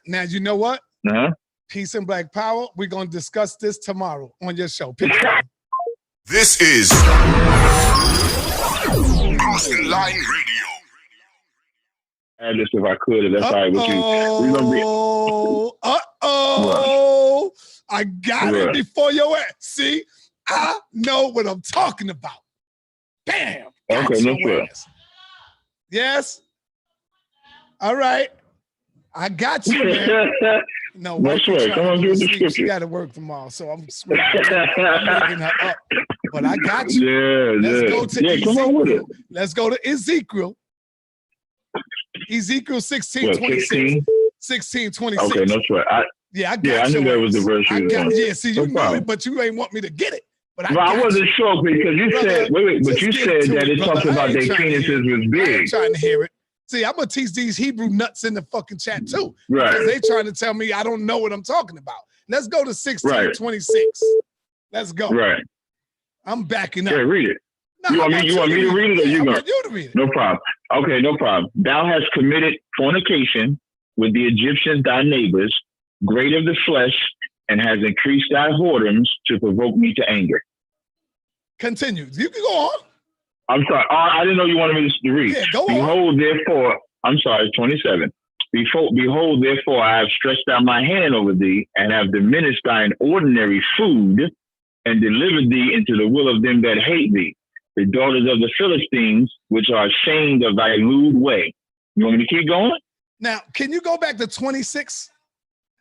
Now, you know what? Peace and Black Power. We're going to discuss this tomorrow on your show. This is Crossing Line Radio. Add this if I could, if that's all right with you. I got it before your ass. See, I know what I'm talking about. Bam. Okay, no sweat. Yes. All right. I got you, man. No sweat. Come on, give the scripture. She got to work tomorrow, so I'm making her up. But I got you. Let's go to Ezekiel. Come on with it. Let's go to Ezekiel. Ezekiel 16:26. 16:26. Okay, no sweat. I got I knew that was the verse you was on. See, you knew it, but you ain't want me to get it. But I wasn't sure because you said, but you said that it talks about their penises was big. I ain't trying to hear it. See, I'm going to teach these Hebrew nuts in the fucking chat too. Right. Because they trying to tell me I don't know what I'm talking about. Let's go to 16:26. Let's go. Right. I'm backing up. Yeah, read it. No, you want me to read it or you going? I want you to read it. No problem. Okay, no problem. Thou hast committed fornication with the Egyptians, thy neighbors, great of the flesh, and has increased thy whoredoms to provoke me to anger. Continue. You can go on. I'm sorry. I didn't know you wanted me to read. Yeah, go on. Behold, therefore, I'm sorry, 27. Behold, therefore, I have stretched out my hand over thee, and have diminished thine ordinary food, and delivered thee into the will of them that hate thee, the daughters of the Philistines, which are ashamed of thy lewd way. You want me to keep going? Now, can you go back to 26?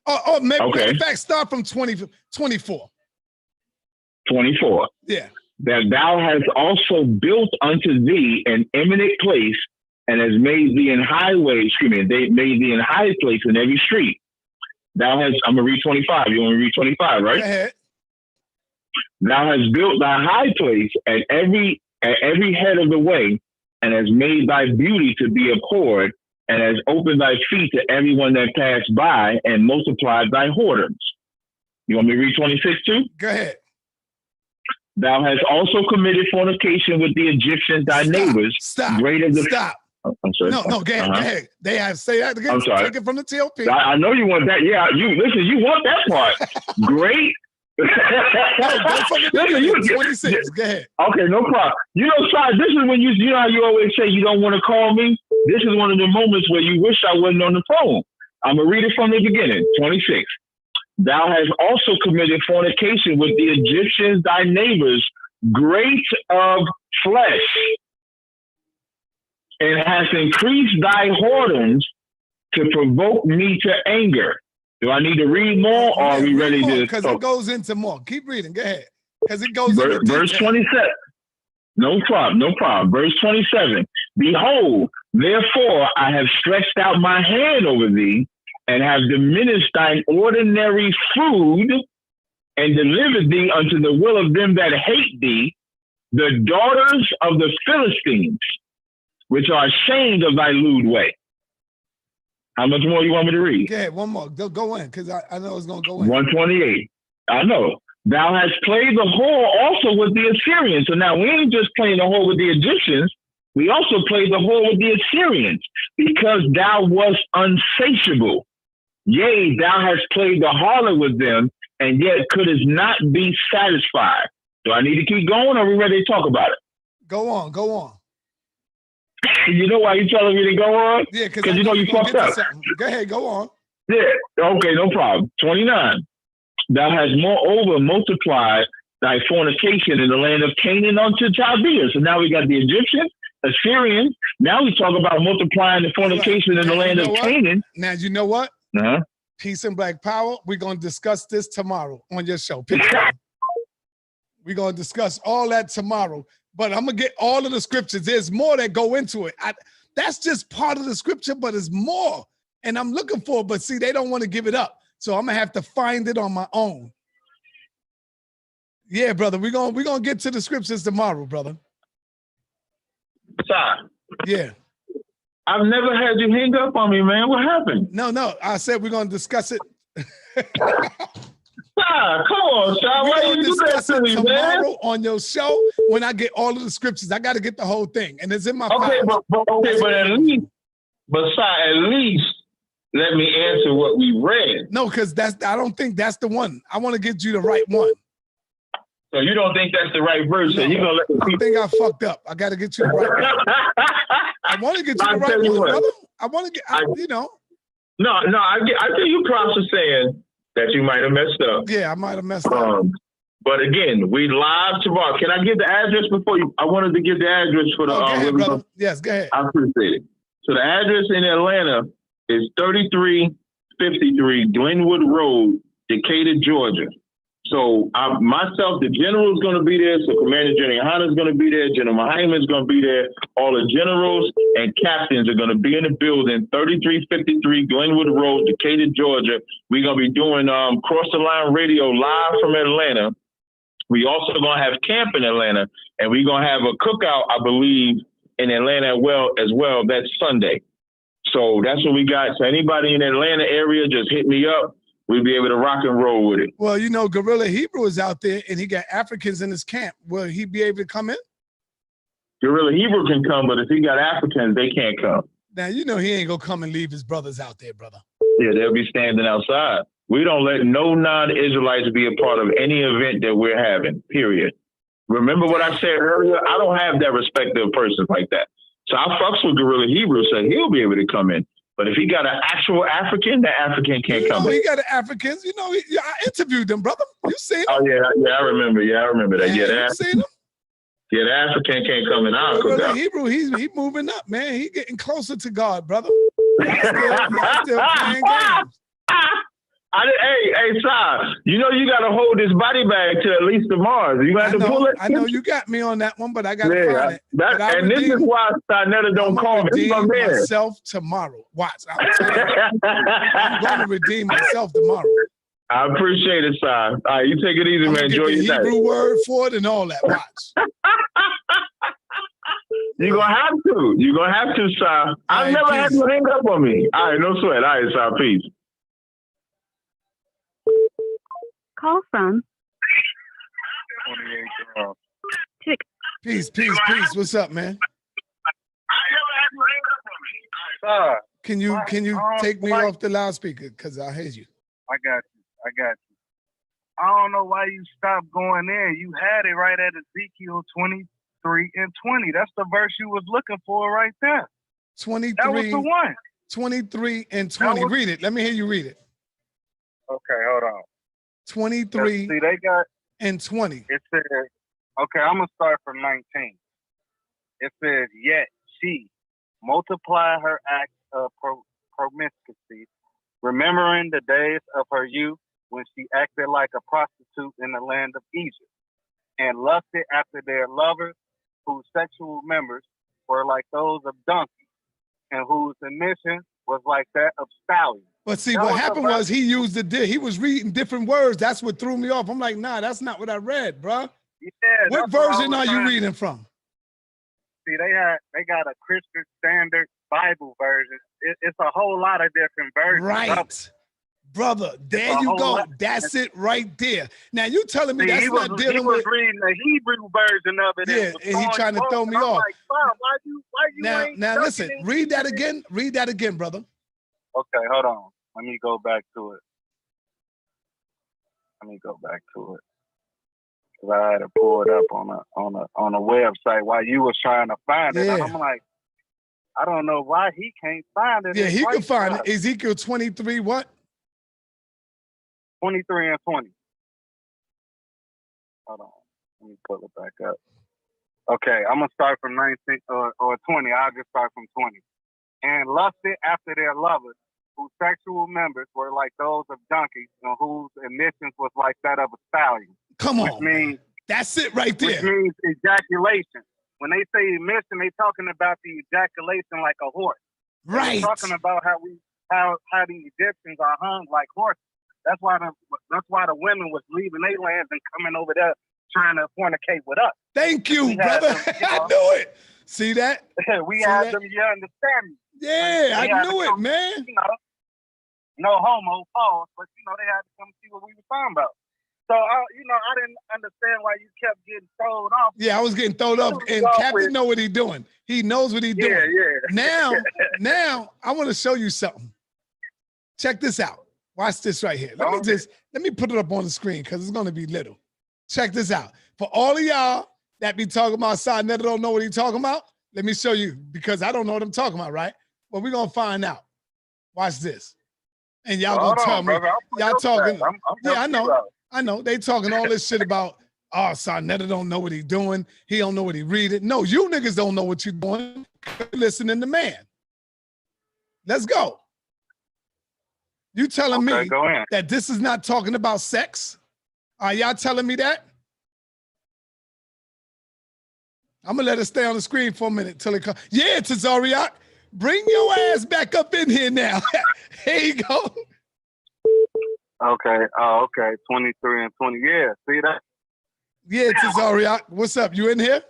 Or maybe, in fact, start from 24. 24. Yeah. That thou hast also built unto thee an eminent place, and has made thee in highways, they made thee in high place in every street. Thou hast, I'm going to read 25. You want me to read 25, right? Go ahead. Thou hast built thy high place at every head of the way, and has made thy beauty to be abhorred, and has opened thy feet to everyone that passed by, and multiplied thy whoredoms. You want me to read 26 too? Go ahead. Thou hast also committed fornication with the Egyptians, thy neighbors. Great as the I'm sorry. No, go ahead. Go ahead. They have say that again. I'm sorry. Take it from the TOP. I know you want that. Yeah, you want that part. Great. Listen, you 26. Go ahead. Okay, no problem. You know, Si, this is when you know how you always say you don't want to call me. This is one of the moments where you wish I wasn't on the phone. I'm gonna read it from the beginning. 26. Thou hast also committed fornication with the Egyptians, thy neighbors, great of flesh, and hast increased thy whoredoms to provoke me to anger. Do I need to read more, or are we ready to? Because it goes into more. Keep reading. Go ahead. Because it goes into verse 27. No problem. Verse 27. Behold, therefore I have stretched out my hand over thee, and have diminished thine ordinary food, and delivered thee unto the will of them that hate thee, the daughters of the Philistines, which are ashamed of thy lewd way. How much more you want me to read? Okay, one more. Go in, because I know it's going to go in. 128. I know. Thou hast played the whore also with the Assyrians. So now we ain't just playing the whore with the Egyptians. We also played the whore with the Assyrians, because thou wast unsatiable. Yea, thou hast played the harlot with them, and yet couldst not be satisfied. Do I need to keep going, or are we ready to talk about it? Go on. You know why you telling me to go on? Yeah, because you know you fucked up. Go ahead, go on. Yeah, okay, no problem. 29. Thou hast moreover multiplied thy fornication in the land of Canaan unto Chaldea. So now we got the Egyptians, Assyrians. Now we talk about multiplying the fornication in the land of Canaan. Now, you know what? Uh-huh. Peace and Black Power. We're going to discuss this tomorrow on your show. We're going to discuss all that tomorrow. But I'm going to get all of the scriptures. There's more that go into it. That's just part of the scripture, but it's more. And I'm looking for it, but see, they don't want to give it up. So I'm going to have to find it on my own. Yeah, brother. We're gonna get to the scriptures tomorrow, brother. Sir. Yeah. I've never had you hang up on me, man. What happened? No. I said we're going to discuss it. Come on, Sean. Why you do that to me, man? Tomorrow on your show, when I get all of the scriptures, I got to get the whole thing, and it's in my but at least let me answer what we read. No, because I don't think that's the one. I want to get you the right one. So you don't think that's the right verse? No, so you're gonna let the I people. think I fucked up. I got to get you the right one. I want to get you the right one, brother. I want to get, you know. No, I think you props for saying that you might have messed up. Yeah, I might have messed up. But again, we live tomorrow. Can I give the address before you? I wanted to give the address for the. Go ahead, brother. Yes, go ahead. I appreciate it. So the address in Atlanta is 3353 Glenwood Road, Decatur, Georgia. So myself, the general is going to be there. So Commander General Hunter is going to be there. General Mahima is going to be there. All the generals and captains are going to be in the building. 3353 Glenwood Road, Decatur, Georgia. We're going to be doing Cross the Line Radio live from Atlanta. We also going to have camp in Atlanta, and we're going to have a cookout, I believe, in Atlanta as well. That's Sunday. So that's what we got. So anybody in the Atlanta area, just hit me up. We'll be able to rock and roll with it. Well, you know, Gorilla Hebrew is out there, and he got Africans in his camp. Will he be able to come in? Gorilla Hebrew can come, but if he got Africans, they can't come. Now, you know he ain't going to come and leave his brothers out there, brother. Yeah, they'll be standing outside. We don't let no non-Israelites be a part of any event that we're having, period. Remember what I said earlier? I don't have that respect of persons like that. So I fucks with Gorilla Hebrew, so he'll be able to come in. But if he got an actual African, that African can't come in. He got an Africans. You know, I interviewed them, brother. You seen him? Oh, yeah, I remember. Yeah, I remember that. Man, you seen him? Yeah, the African can't come in our Gorilla Hebrew, he moving up, man. He getting closer to God, brother. Still playing games. Hey, Si, you know you got to hold this body bag to at least to Mars. You got to pull it. I know you got me on that one, but I got to find it. And this is why Sinetta don't call me. This is my man. Myself tomorrow. Watch. I'm going to redeem myself tomorrow. I appreciate it, Si. All right, you take it easy, man. Enjoy your day. Hebrew word for it and all that. Watch. You're going to have to. You're going to have to, Si. I've never had you hang up on me. All right, no sweat. All right, Si, peace. Call from. Peace. What's up, man? Can you take me off the loudspeaker? Because I hear you. I got you. I don't know why you stopped going in. You had it right at Ezekiel 23 and 20. That's the verse you was looking for right there. 23. That was the one. 23 and 20. Read it. Let me hear you read it. Okay, hold on. 23 See, they got, and 20. It says, okay, I'm going to start from 19. It says, yet she multiply her acts of promiscuity, remembering the days of her youth when she acted like a prostitute in the land of Egypt, and lusted after their lovers, whose sexual members were like those of donkeys, and whose emission was like that of stallions. But see, what happened was he was reading different words. That's what threw me off. I'm like, nah, that's not what I read, bro. Yeah. What version are you reading from? See, they got a Christian Standard Bible version. It's a whole lot of different versions. Right. Brother, there you go. That's it right there. Now you telling me that's not dealing with. He was reading the Hebrew version of it. Yeah, and he trying to throw me off. Like, why you now listen, read that again. Read that again, brother. Okay, hold on. Let me go back to it. Cause I had to pull it up on a website while you was trying to find it. Yeah. And I'm like, I don't know why he can't find it. Yeah, he can find it. Ezekiel 23, what? 23 and 20. Hold on. Let me pull it back up. Okay, I'm going to start from 19 or 20. I'll just start from 20. And lusted after their lovers, whose sexual members were like those of donkeys, and whose emissions was like that of a stallion. Come on, that's it right there. Which means ejaculation. When they say emission, they talking about the ejaculation like a horse. Right. They're talking about how the Egyptians are hung like horses. That's why the women was leaving their lands and coming over there trying to fornicate with us. Thank you, brother. I knew it. See that? We had them, you understand me. Yeah, I knew it, man. No homo, pause, but they had to come see what we were talking about. So I didn't understand why you kept getting thrown off. Yeah, I was getting thrown off, and Captain know what he's doing. He knows what he's doing. Yeah. Now, I want to show you something. Check this out. Watch this right here. Let me put it up on the screen because it's going to be little. Check this out. For all of y'all that be talking about side that don't know what he's talking about, let me show you because I don't know what I'm talking about, right? But we're going to find out. Watch this. And y'all going to tell me. Y'all talking. Yeah, I know. They talking all this shit about, oh, Sarnetta don't know what he doing. He don't know what he reading. No, you niggas don't know what you doing. You're listening to man. Let's go. You telling me that this is not talking about sex? Are y'all telling me that? I'm going to let it stay on the screen for a minute till it comes. Yeah, Tazaryach, bring your ass back up in here now. Here you go. Okay. Oh, okay. 23 and 20. Yeah. See that? Yeah, Tazaryach. What's up? You in here?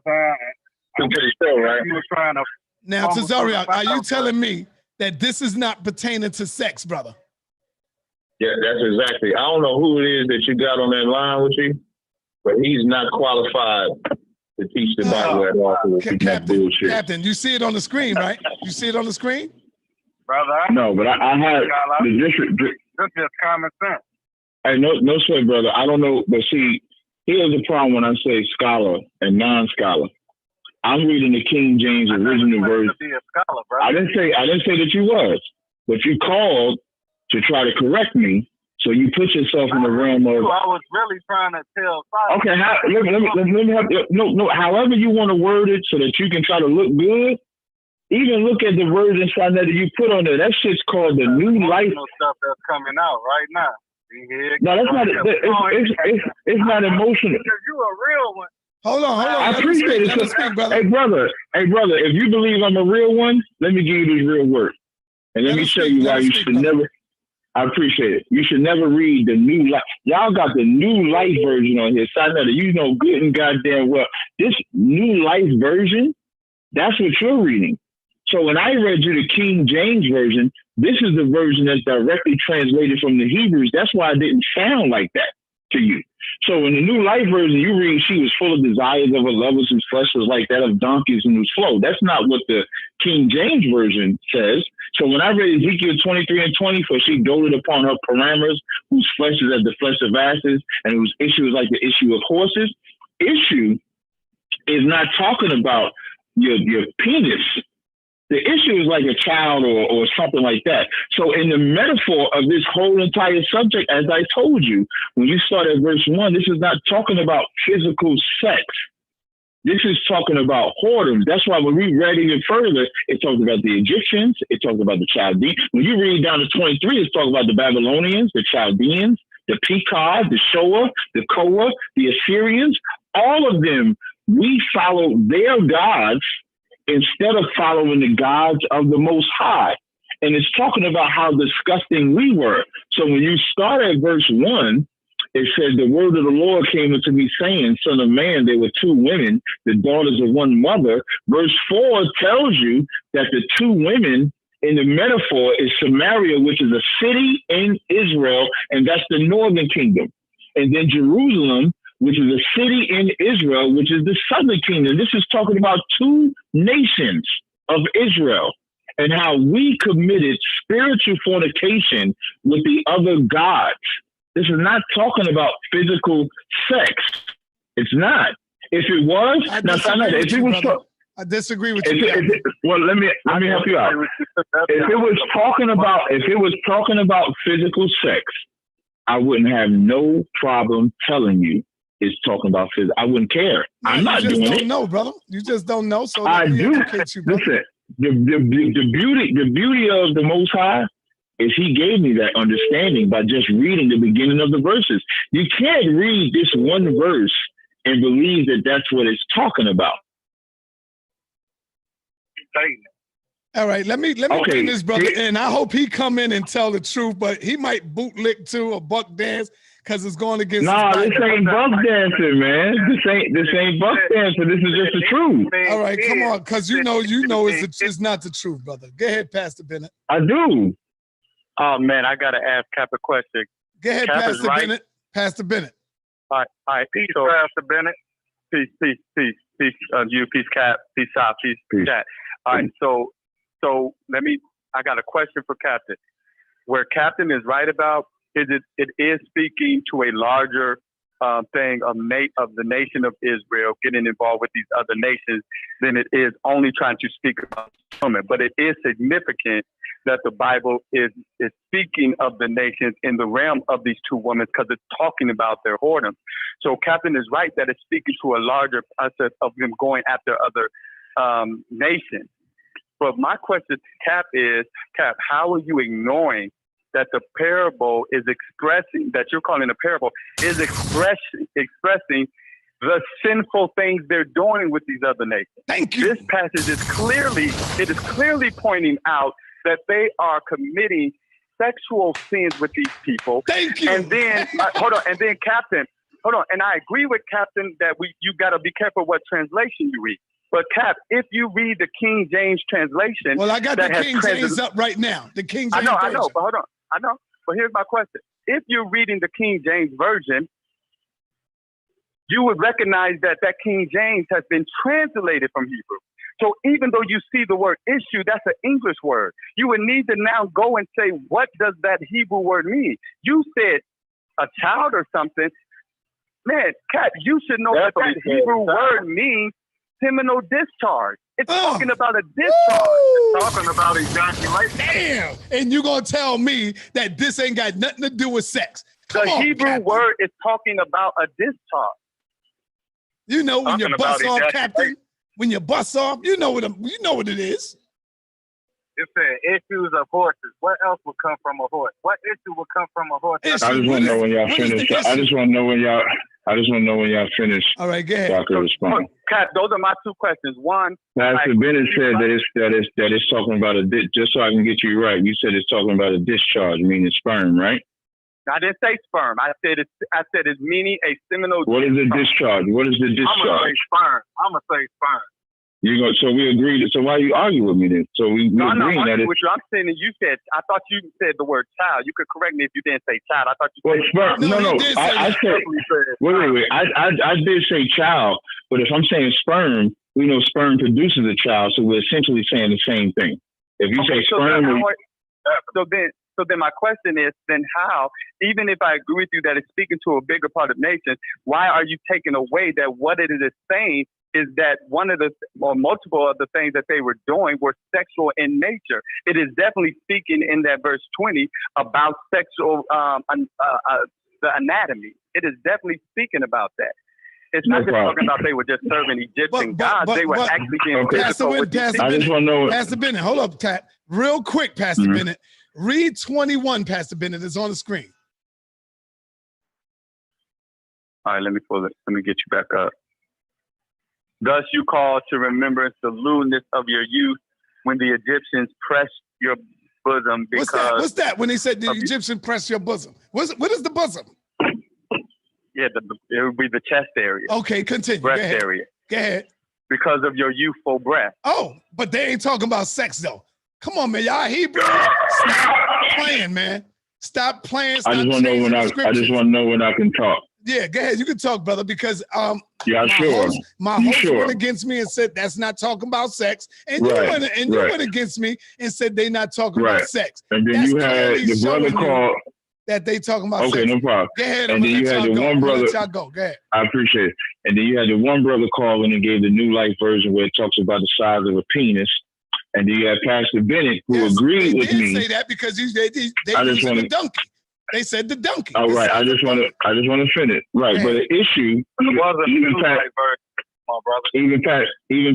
I'm pretty sure, right? You were trying to. Now, Tazaryach, are you telling me that this is not pertaining to sex, brother? Yeah, that's exactly. I don't know who it is that you got on that line with you, but he's not qualified to teach the Bible at all. Captain, you see it on the screen, right? You see it on the screen? Brother, no, but I had the district. That's just common sense. Hey, no sweat, brother. I don't know, but see, here's the problem when I say scholar and non-scholar. I'm reading the King James original version. I didn't say that you was, but you called to try to correct me. So you put yourself in the realm of. I was really trying to tell. Okay, let me help you. No. However you want to word it, so that you can try to look good. Even look at the words inside that you put on there. That shit's called the New Life. Stuff that's coming out right now. No, that's not. It's not emotional. Because you a real one. Hold on. I appreciate it. Speak, brother. Hey, brother. If you believe I'm a real one, let me give you this real word, and let me show you why you should never. I appreciate it. You should never read the New Life. Y'all got the New Life version on here. So I know that you know good and goddamn well. This New Life version, that's what you're reading. So when I read you the King James version, this is the version that's directly translated from the Hebrews. That's why it didn't sound like that to you. So in the New Life version, you read she was full of desires of her lovers whose flesh was like that of donkeys and whose flow. That's not what the King James version says. So when I read Ezekiel 23 and 20, for she doted upon her parameters, whose flesh is as the flesh of asses, and whose issue is like the issue of horses. Issue is not talking about your penis. The issue is like a child or something like that. So in the metaphor of this whole entire subject, as I told you, when you start at verse 1, this is not talking about physical sex. This is talking about whoredom. That's why when we read even further, it talks about the Egyptians, it talks about the Chaldeans. When you read down to 23, it's talking about the Babylonians, the Chaldeans, the Pekah, the Shoah, the Koah, the Assyrians. All of them, we follow their gods instead of following the gods of the Most High. And it's talking about how disgusting we were. So when you start at verse 1, it says, the word of the Lord came unto me saying, son of man, there were two women, the daughters of one mother. Verse 4 tells you that the two women in the metaphor is Samaria, which is a city in Israel, and that's the northern kingdom. And then Jerusalem, which is a city in Israel, which is the southern kingdom. This is talking about two nations of Israel and how we committed spiritual fornication with the other gods. This is not talking about physical sex. It's not. If it was, I disagree with you. Well, let me help you out. If it was talking about physical sex, I wouldn't have no problem telling you it's talking about physical. I wouldn't care. No, I'm not doing it. You just don't know, brother. You just don't know. So I do. Listen, the beauty of the Most High is He gave me that understanding by just reading the beginning of the verses. You can't read this one verse and believe that that's what it's talking about. All right, let me bring this brother in. I hope he come in and tell the truth, but he might bootlick too or buck dance because it's going against. Nah, this ain't buck dancing, man. This ain't buck dancing. This is just the truth. All right, come on, because you know it's not the truth, brother. Go ahead, Pastor Bennett. I do. Oh man, I gotta ask Cap a question. Go ahead, Cap Pastor Bennett. Pastor Bennlet. All right. Peace, Pastor Bennett. Peace, you, peace, Cap, peace, out, peace, chat. All right, so I got a question for Captain. where Captain is right about is it is speaking to a larger thing of the nation of Israel getting involved with these other nations than it is only trying to speak about women. But it is significant that the Bible is speaking of the nations in the realm of these two women because it's talking about their whoredom. So Captain is right that it's speaking to a larger process of them going after other nations. But my question to Cap is, Cap, how are you ignoring that the parable is expressing, that you're calling a parable, is expressing the sinful things they're doing with these other nations? Thank you. This passage is clearly pointing out that they are committing sexual sins with these people. Thank you. And then, Captain, and I agree with Captain that you got to be careful what translation you read. But Cap, if you read the King James translation, well, I got the King James up right now. The King James. I know, but hold on. I know, but here's my question: if you're reading the King James version, you would recognize that King James has been translated from Hebrew. So even though you see the word issue, that's an English word. You would need to now go and say, what does that Hebrew word mean? You said a child or something. Man, Kat, you should know that Hebrew word means seminal discharge. It's talking about a discharge. It's talking about ejaculation. Damn! And you gonna tell me that this ain't got nothing to do with sex? The Hebrew word is talking about a discharge. You know when you bust off, Captain. When you bust off, you know what it is. It said issues of horses. What else would come from a horse? What issue would come from a horse? I just want to know when y'all finish. I just want to know when y'all finish. All right, go ahead. So I can respond. Kat, those are my two questions. One, Pastor Bennett said that it's talking about just so I can get you right. You said it's talking about a discharge, meaning sperm, right? I didn't say sperm. I said it's meaning a seminal. What is the discharge? What is the discharge? I'm gonna say sperm. So we agreed. So why you argue with me then? So we no, agree that it's... With you. I'm saying that you said. I thought you said the word child. You could correct me if you didn't say child. I thought you said sperm. No. I said. Wait. I did say child, but if I'm saying sperm, we know sperm produces a child, so we're essentially saying the same thing. If you say sperm, So then my question is, then how, even if I agree with you that it's speaking to a bigger part of nations, why are you taking away that what it is saying is that one of the, or multiple of the things that they were doing were sexual in nature? It is definitely speaking in that verse 20 about sexual, the anatomy. It is definitely speaking about that. It's not just talking about they were just serving Egyptian gods. They were actually being physical with these people. I just want to know. Pastor Bennett, hold up, Kat. Real quick, Pastor Bennett. Read 21, Pastor Bennett. It's on the screen. All right, let me pull it. Let me get you back up. Thus you call to remembrance the lewdness of your youth when the Egyptians pressed your bosom. Because What's that? When they said the Egyptian pressed your bosom. What is the bosom? Yeah, it would be the chest area. Okay, continue. Breast area. Go ahead. Because of your youthful breath. Oh, but they ain't talking about sex though. Come on, man. Y'all Hebrews, stop playing, man. Stop playing. Stop I just want to know when I can talk. Yeah, go ahead. You can talk, brother, because my host went against me and said that's not talking about sex, and you went against me and said they're not talking about sex. And then you had the brother call that they talking about. Okay, sex. no problem. Go ahead. And then you had the one brother. Y'all go. Go ahead. I appreciate it. And then you had the one brother call and gave the New Life version where it talks about the size of a penis. And then you had Pastor Bennett who agreed with me. They say that because they used the donkey. They said the donkey. Oh, right. I just want to finish. Right. But the issue, even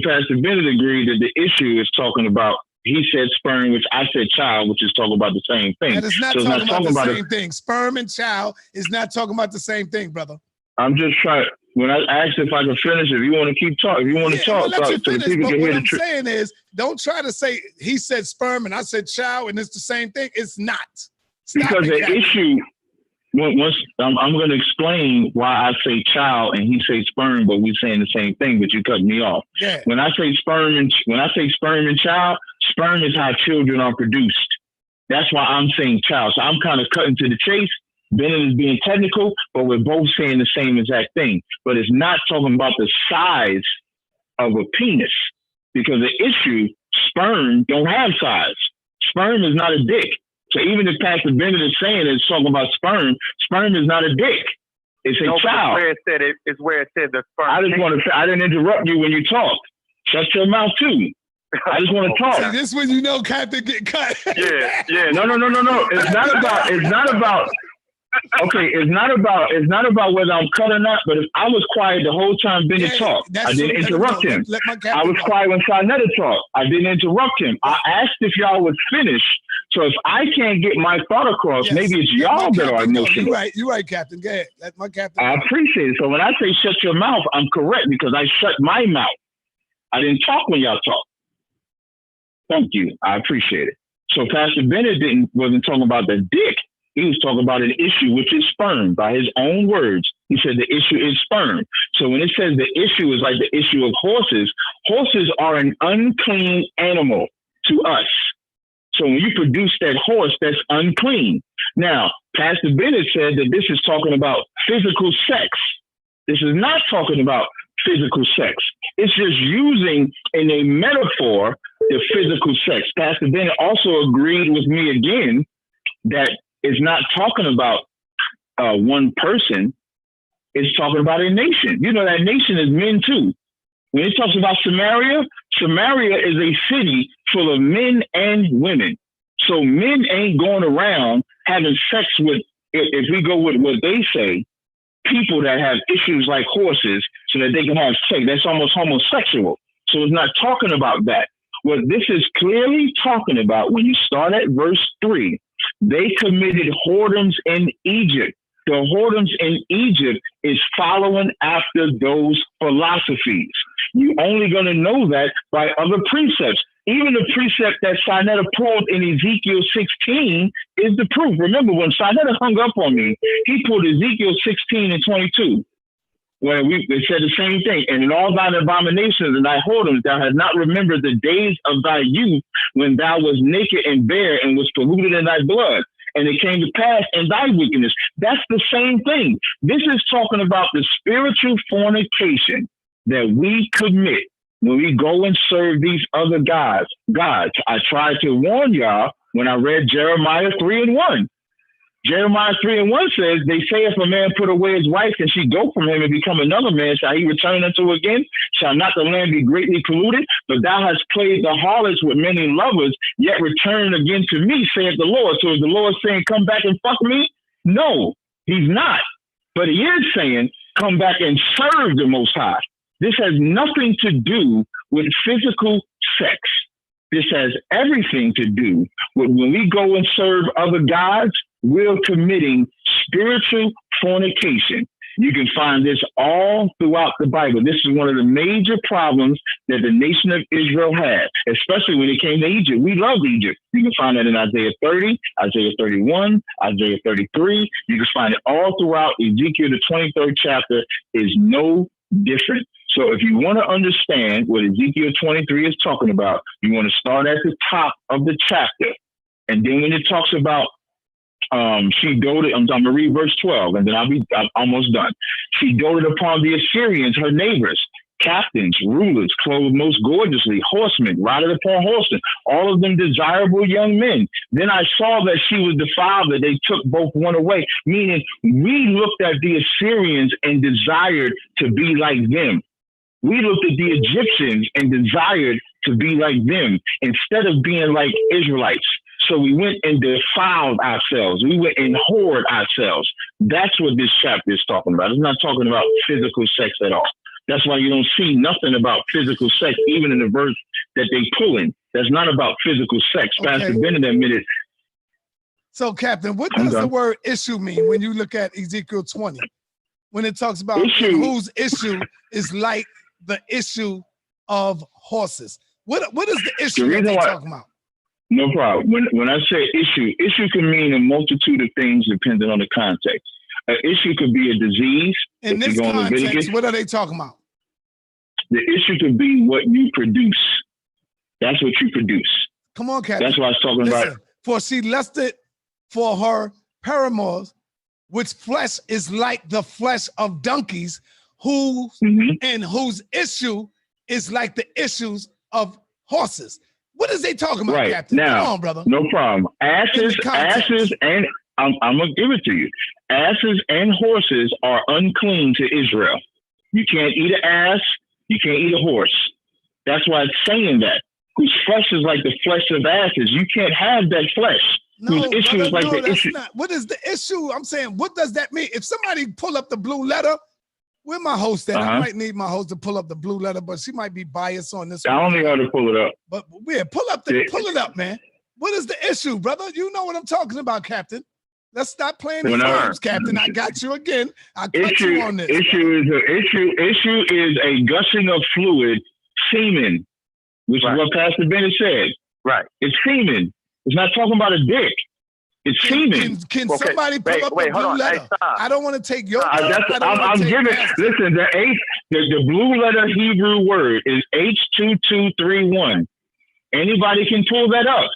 Pastor Bennett agreed that the issue is talking about, he said sperm, which I said child, which is talking about the same thing. That is not talking about the same thing. Sperm and child is not talking about the same thing, brother. I'm just trying. When I asked if I could finish, if you want to keep talking, if you want to talk, so the people can hear the truth. What I'm saying is, don't try to say he said sperm and I said child and it's the same thing. It's not. Because the issue, once I'm going to explain why I say child and he say sperm, but we're saying the same thing. But you cut me off. Yeah. When I say sperm and child, sperm is how children are produced. That's why I'm saying child. So I'm kind of cutting to the chase. Bennett is being technical, but we're both saying the same exact thing. But it's not talking about the size of a penis, because the issue, sperm don't have size. Sperm is not a dick. So even if Pastor Bennett is saying it's talking about sperm, sperm is not a dick. It's a child. It's where it said the sperm. I just want to say, I didn't interrupt you when you talked. Shut your mouth too. I just want to talk. See, this when you know Captain get cut. Yeah. No. It's not about. Okay, it's not about whether I'm cut or not. But if I was quiet the whole time Bennett talked, I didn't interrupt him. I was quiet when Sarnetta talked. I didn't interrupt him. I asked if y'all was finished. So if I can't get my thought across, maybe it's y'all that are emotional. You're right, Captain. Go ahead. Let my captain. I appreciate it. So when I say shut your mouth, I'm correct because I shut my mouth. I didn't talk when y'all talked. Thank you. I appreciate it. So Pastor Bennett wasn't talking about the dick. He was talking about an issue, which is sperm. By his own words, he said the issue is sperm. So when it says the issue is like the issue of horses, horses are an unclean animal to us. So when you produce that horse, that's unclean. Now, Pastor Bennett said that this is talking about physical sex. This is not talking about physical sex. It's just using in a metaphor the physical sex. Pastor Bennett also agreed with me again that it's not talking about one person. It's talking about a nation. You know, that nation is men too. When it talks about Samaria, Samaria is a city full of men and women. So men ain't going around having sex with, if we go with what they say, people that have issues like horses so that they can have sex. That's almost homosexual. So it's not talking about that. What this is clearly talking about, when you start at verse 3, they committed whoredoms in Egypt. The whoredoms in Egypt is following after those philosophies. You're only going to know that by other precepts. Even the precept that Sarnetta pulled in Ezekiel 16 is the proof. Remember, when Sarnetta hung up on me, he pulled Ezekiel 16 and 22, where they said the same thing. And in all thine abominations and thy whoredoms, thou hast not remembered the days of thy youth when thou was naked and bare and was polluted in thy blood. And it came to pass in thy wickedness. That's the same thing. This is talking about the spiritual fornication that we commit when we go and serve these other gods. I tried to warn y'all when I read Jeremiah 3:1. Jeremiah 3:1 says, they say if a man put away his wife and she go from him and become another man, shall he return unto again? Shall not the land be greatly polluted? But thou hast played the harlots with many lovers, yet return again to me, saith the Lord. So is the Lord saying, come back and fuck me? No, he's not. But he is saying, come back and serve the Most High. This has nothing to do with physical sex. This has everything to do with when we go and serve other gods, we're committing spiritual fornication. You can find this all throughout the Bible. This is one of the major problems that the nation of Israel had, especially when it came to Egypt. We love Egypt. You can find that in Isaiah 30, Isaiah 31, Isaiah 33. You can find it all throughout Ezekiel, the 23rd chapter is no different. So if you want to understand what Ezekiel 23 is talking about, you want to start at the top of the chapter. And then when it talks about she doted, I'm going to read verse 12, and then I'm almost done. She doted upon the Assyrians, her neighbors, captains, rulers, clothed most gorgeously, horsemen, riding upon horses, all of them desirable young men. Then I saw that she was defiled, that they took both one away, meaning we looked at the Assyrians and desired to be like them. We looked at the Egyptians and desired to be like them instead of being like Israelites. So we went and defiled ourselves. We went and whored ourselves. That's what this chapter is talking about. It's not talking about physical sex at all. That's why you don't see nothing about physical sex, even in the verse that they pull in. That's not about physical sex. Okay. Pastor Bennett admitted. So, Captain, what does the word issue mean when you look at Ezekiel 20? When it talks about whose issue is like the issue of horses. What is the issue that they're talking about? No problem. When I say issue can mean a multitude of things depending on the context. An issue could be a disease. In this context, what are they talking about? The issue could be what you produce. That's what you produce. Come on, Captain. That's what I was talking about. For she lusted for her paramours, which flesh is like the flesh of donkeys, and whose issue is like the issues of horses. What is they talking about, Right. Captain? Now, come on, brother. No problem. Asses, and I'm gonna give it to you. Asses and horses are unclean to Israel. You can't eat an ass. You can't eat a horse. That's why it's saying that. Whose flesh is like the flesh of asses. You can't have that flesh. No, Whose issue brother, is like no, the that's issue. not. What is the issue? I'm saying, what does that mean? If somebody pull up the blue letter, where my host at? I might need my host to pull up the blue letter, but she might be biased on this. I don't need her to pull it up. But yeah, pull it up, man. What is the issue, brother? You know what I'm talking about, Captain. Let's stop playing the games, Captain. I got you again. I got you on this. Issue is a gushing of fluid, semen, which is what Pastor Bennett said. Right. It's semen. It's not talking about a dick. It's semen. Can somebody pull up the blue letter? Hey, I don't want to take your. I'm giving. Listen, the blue letter Hebrew word is H2231. Anybody can pull that up.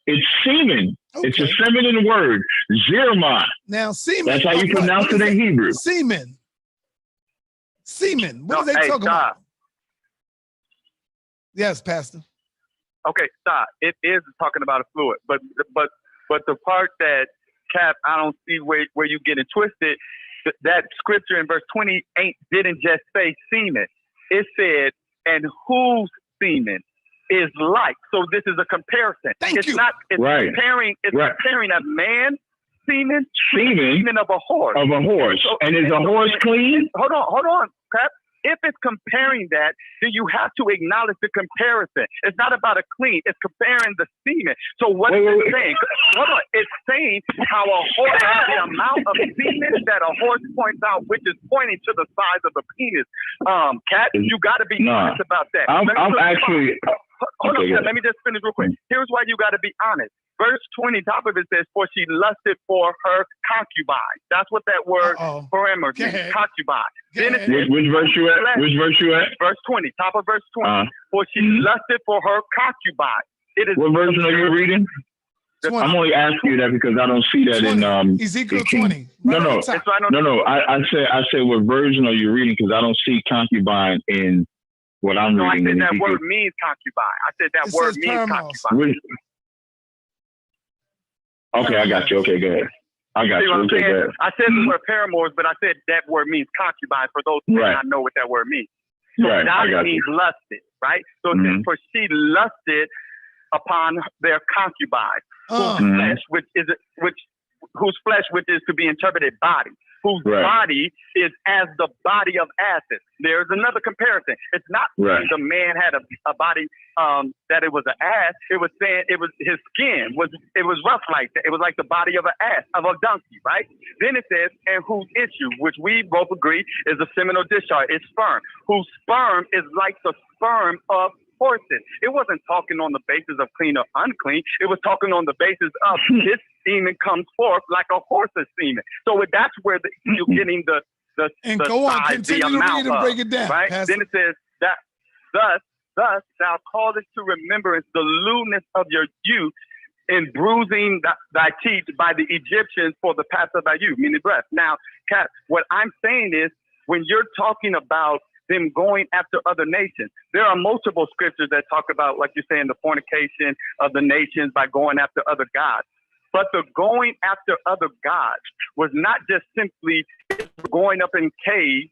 It's semen. Okay. It's a feminine word. Zirma. Now, semen. That's how you pronounce it in Hebrew. Semen. What are they talking about? Yes, Pastor. Okay, stop. It is talking about a fluid, but the part that Cap, I don't see where you getting twisted. That scripture in verse 28 didn't just say semen. It said, and whose semen is like. So this is a comparison. It's comparing. It's comparing a man's semen of a horse. So, and is a horse clean? Hold on, Cap. If it's comparing that, then you have to acknowledge the comparison. It's not about a clean. It's comparing the semen. So what is it saying? Hold on. It's saying how a horse, the amount of semen that a horse points out, which is pointing to the size of the penis. Cat, you got to be honest about that. Hold on, let me just finish real quick. Here's why you got to be honest. Verse 20, top of it says, for she lusted for her concubine. That's what that word parameter means, concubine. Then it says, which verse you at? Verse 20, top of verse 20. For she lusted for her concubine. It is. What version are you reading? 20. I'm only asking you that because I don't see that 20. in Ezekiel 20. No. I said what version are you reading because I don't see concubine in what I'm reading. I said that word means concubine. I said that word means concubine. Okay, I got you. Okay, go ahead. I got you. Okay, go ahead. I said the word paramours, but I said that word means concubine for those who do not know what that word means. So that means lusted, right? So it says, for she lusted upon their concubine, whose flesh is to be interpreted body, whose body is as the body of asses. There's another comparison. It's not saying the man had a body that it was an ass. It was saying it was his skin was rough like that. It was like the body of an ass, of a donkey, right? Then it says, and whose issue, which we both agree is a seminal discharge, is sperm, whose sperm is like the sperm of horses. It wasn't talking on the basis of clean or unclean. It was talking on the basis of this semen comes forth like a horse's semen. So that's where you're getting the and the go on, size, continue the to amount read and of, break it down. Right? Pastor. Then it says that thus thou callest to remembrance the lewdness of your youth in bruising thy teeth by the Egyptians for the past of thy youth, meaning breath. Now, Kat, what I'm saying is when you're talking about them going after other nations, there are multiple scriptures that talk about, like you're saying, the fornication of the nations by going after other gods. But the going after other gods was not just simply going up in caves,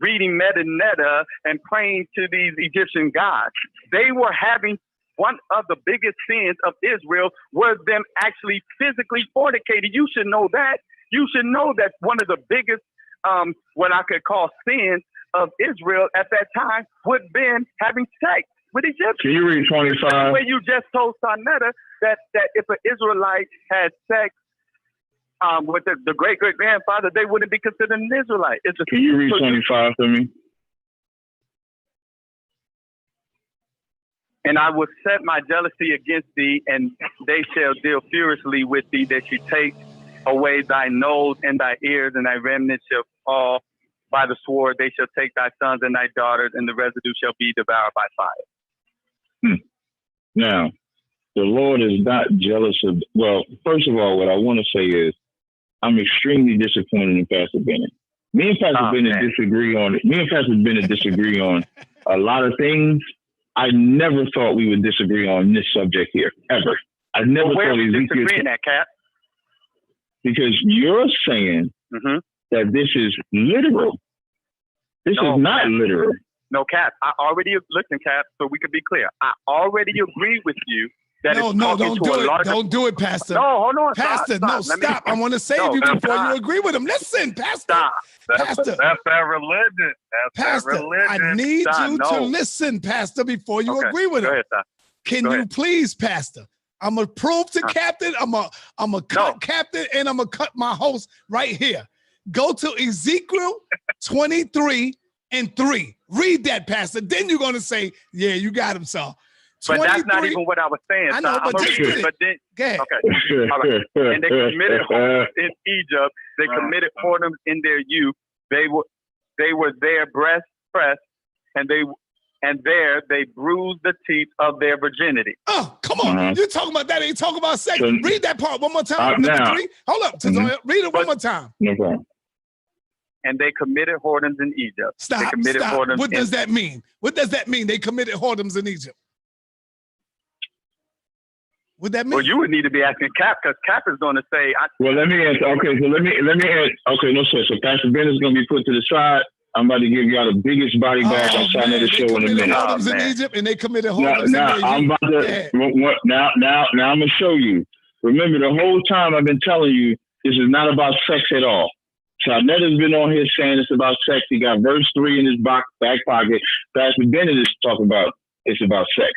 reading metanetta, and praying to these Egyptian gods. They were having one of the biggest sins of Israel was them actually physically fornicating. You should know that. You should know that one of the biggest, what I could call sins of Israel at that time would have been having sex with Egyptians. Can you read 25? Where you just told Sonetta that if an Israelite had sex with the great-great-grandfather, they wouldn't be considered an Israelite. Can you read 25 for me? And I will set my jealousy against thee, and they shall deal furiously with thee, that she take away thy nose and thy ears, and thy remnant shall fall by the sword. They shall take thy sons and thy daughters, and the residue shall be devoured by fire. Now, the Lord is not jealous of, well, first of all, what I want to say is I'm extremely disappointed in Pastor Bennett. Me and Pastor Bennett disagree on a lot of things, I never thought we would disagree on this subject here, ever. I never Where thought are we Ezekiel. disagreeing at, Cap? Because you're saying that this is literal. This is not literal. No, Cap. Listen, Cap, so we can be clear. I already agree with you that it's talking to a larger... Don't do it, Pastor. No, hold on. Pastor, stop. I want to save you before you agree with him. Listen, Pastor. Stop. Pastor. That's that religion. That's Pastor, that religion. I need you to listen, Pastor, before you agree with him. Go ahead, Pastor. Can you please, Pastor? I'm a prove to captain. I'm a cut captain, and I'm gonna cut my host right here. Go to Ezekiel 23:3. Read that, Pastor. Then you're gonna say, "Yeah, you got him, so." But that's not even what I was saying. I know, but just read it. But then, go ahead. Okay. All right. And they committed whoredoms in Egypt. They committed whoredoms in their youth. They were there breast pressed, and there they bruised the teeth of their virginity. Oh, come on. You're talking about that. Ain't talking about sex. Read that part one more time. Number 3. Hold up. Read it one more time. Okay. And they committed whoredoms in Egypt. Stop. What does that mean? What does that mean? They committed whoredoms in Egypt. What that mean? Well, you would need to be asking Cap, because Cap is going to say. Well, let me answer. Okay, so let me answer. Okay, no sir. So Pastor Bennett is going to be put to the side. I'm about to give y'all the biggest body bag on Sign of the Show in a minute. Whoredoms in Egypt, and they committed whoredoms I'm about to. Now I'm gonna show you. Remember, the whole time I've been telling you this is not about sex at all. Charnett has been on here saying it's about sex. He got verse 3 in his back pocket. Pastor Bennett is talking about it's about sex.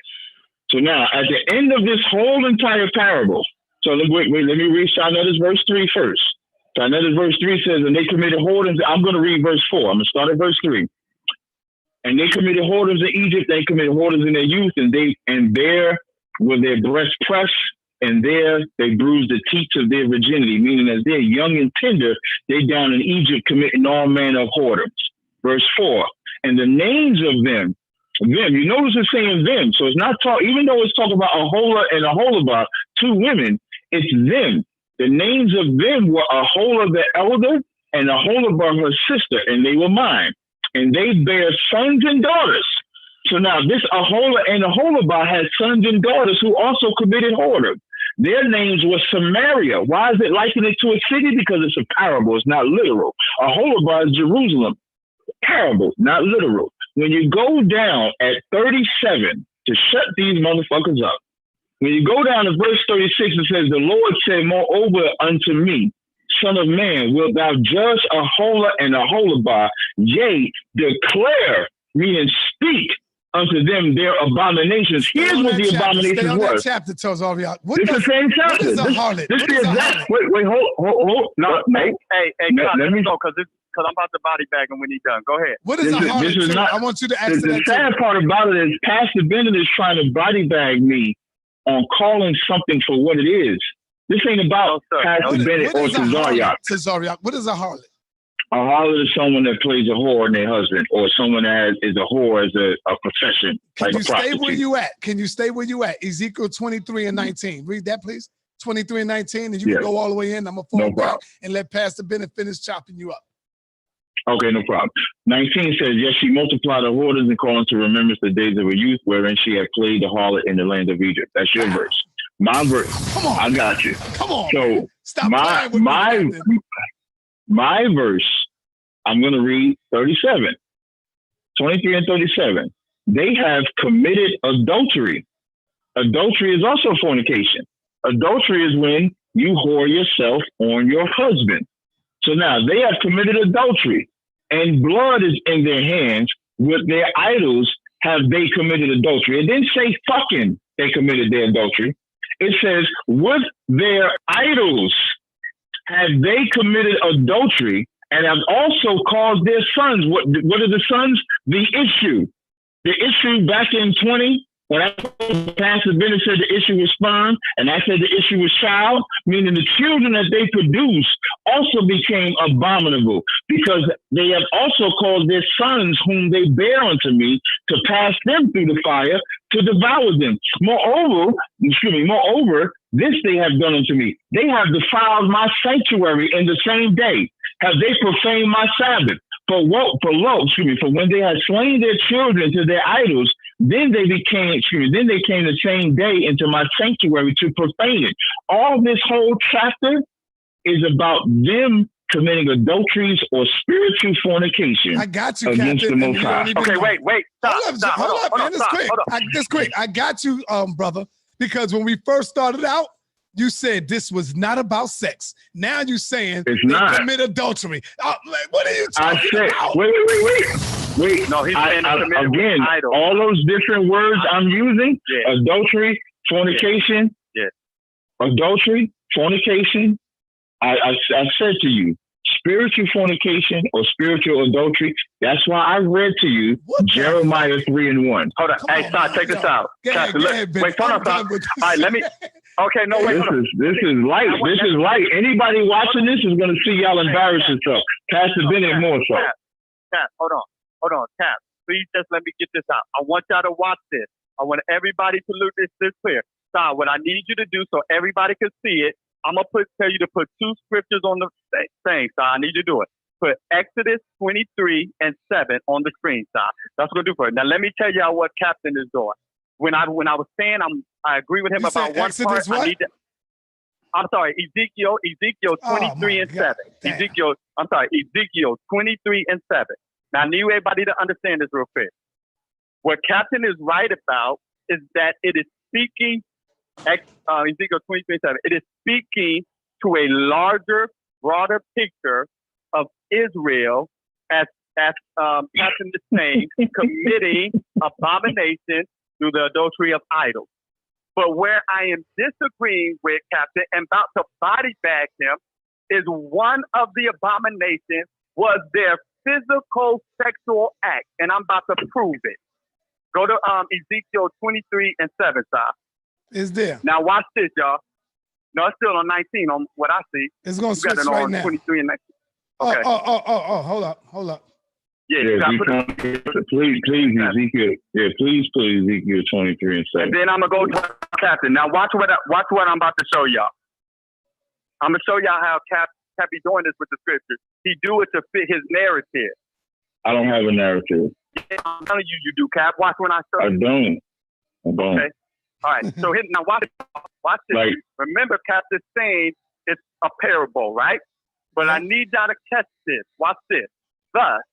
So now, at the end of this whole entire parable, so let me read Charnetta's verse 3 first. Charnetta's verse 3 says, and they committed whoredoms. I'm going to read verse 4. I'm going to start at verse 3. And they committed whoredoms in Egypt. They committed whoredoms in their youth, and there were their breasts pressed, and there they bruised the teats of their virginity, meaning as they're young and tender, they down in Egypt committing all manner of whoredoms. Verse 4, and the names of them, you notice it's saying them, so it's not even though it's talking about Aholah and Aholabah, 2 women, it's them. The names of them were Aholah the elder and Aholabah her sister, and they were mine. And they bear sons and daughters. So now this Aholah and Aholabah had sons and daughters who also committed whoredom. Their names were Samaria. Why is it likened it to a city? Because it's a parable. It's not literal. Aholabah is Jerusalem. Parable, not literal. When you go down at 37 to shut these motherfuckers up, when you go down to verse 36, it says, the Lord said, moreover unto me, Son of man, wilt thou judge Aholah and Aholabah? Yea, declare, meaning speak unto them their abominations. Here's what the abominations were. That chapter tells all y'all. This is the same chapter. What is a harlot? This is the exact. Wait, hold. No, hey, let me go, because I'm about to body bag him when he's done. Go ahead. What is a harlot? I want you to answer that. The sad part about it is Pastor Bennett is trying to body bag me on calling something for what it is. This ain't about Pastor Bennett or Tazaryach. Tazaryach, what is a harlot? A harlot is someone that plays a whore in their husband, or someone that is a whore as a profession. Can you stay where you at? Can you stay where you at? Ezekiel 23:19. Read that, please. 23:19, and you can go all the way in. I'm going to fall back and let Pastor Bennett finish chopping you up. Okay, no problem. 19 says, yes, she multiplied her whoredoms and called to remembrance the days of her youth, wherein she had played the harlot in the land of Egypt. That's your verse. My verse. Come on. I got you. Come on. So stop my verse, I'm going to read 37. 23 and 37. They have committed adultery. Adultery is also fornication. Adultery is when you whore yourself on your husband. So now they have committed adultery, and blood is in their hands. With their idols have they committed adultery. It didn't say fucking they committed their adultery. It says with their idols have they committed adultery, and have also caused their sons. What are the sons? The issue. The issue back in 20, when Pastor Bennett said the issue was sperm, and I said the issue was child, meaning the children that they produced also became abominable, because they have also caused their sons, whom they bear unto me, to pass them through the fire to devour them. Moreover, this they have done unto me. They have defiled my sanctuary in the same day. Have they profaned my Sabbath? For when they had slain their children to their idols, then they came to change day into my sanctuary to profane it. All this whole chapter is about them committing adulteries or spiritual fornication. I got you, against Captain. the Most High. Okay, wait. Hold up, man. This quick. I got you, brother. Because when we first started out, you said this was not about sex. Now you're saying it's they not. commit adultery. What are you talking about? Wait. No, he's saying again, all those different words I'm using, adultery, fornication, adultery, fornication. I said to you, spiritual fornication or spiritual adultery. That's why I read to you Jeremiah 3:1. Hold on. Hey, son, check this out. Wait, hold on, son. All right, let me. Okay, no, wait. This is light. This is light. Anybody watching this is going to see y'all embarrass yourself. Pastor Bennett more so. Cap, hold on, Cap. Please just let me get this out. I want y'all to watch this. I want everybody to look this clear. Son, what I need you to do so everybody can see it, I'm going to tell you to put two scriptures on the thing, son. I need you to do it. Put Exodus 23 and 7 on the screen, son. That's what we're going to do for it. Now, let me tell y'all what Captain is doing. When I was saying I agree with him about one Exodus part. What? I'm sorry, Ezekiel 23 and 7. Damn. Ezekiel 23 and 7. Now, I need everybody to understand this real quick. What Captain is right about is that it is speaking, Ezekiel 23 and 7, it is speaking to a larger, broader picture of Israel as Captain is saying, committing abomination through the adultery of idols. But where I am disagreeing with Captain and about to body bag him is one of the abominations was their physical sexual act. And I'm about to prove it. Go to Ezekiel 23 and 7, sir. Is there? Now watch this, y'all. No, it's still on 19 on what I see. It's going to switch right now. 23 and 19. Okay. Hold up. Yeah, please, Ezekiel. Yeah, please put Ezekiel 23 and 7. And then I'm gonna go to Captain. Now watch what I'm about to show y'all. I'm gonna show y'all how Cap be doing this with the scriptures. He do it to fit his narrative. I don't have a narrative. Yeah, I'm telling you do, Cap. Watch when I show you. I don't. Okay. All right. So now watch this. Like, remember, Cap is saying it's a parable, right? But I need y'all to catch this. Watch this. Thus,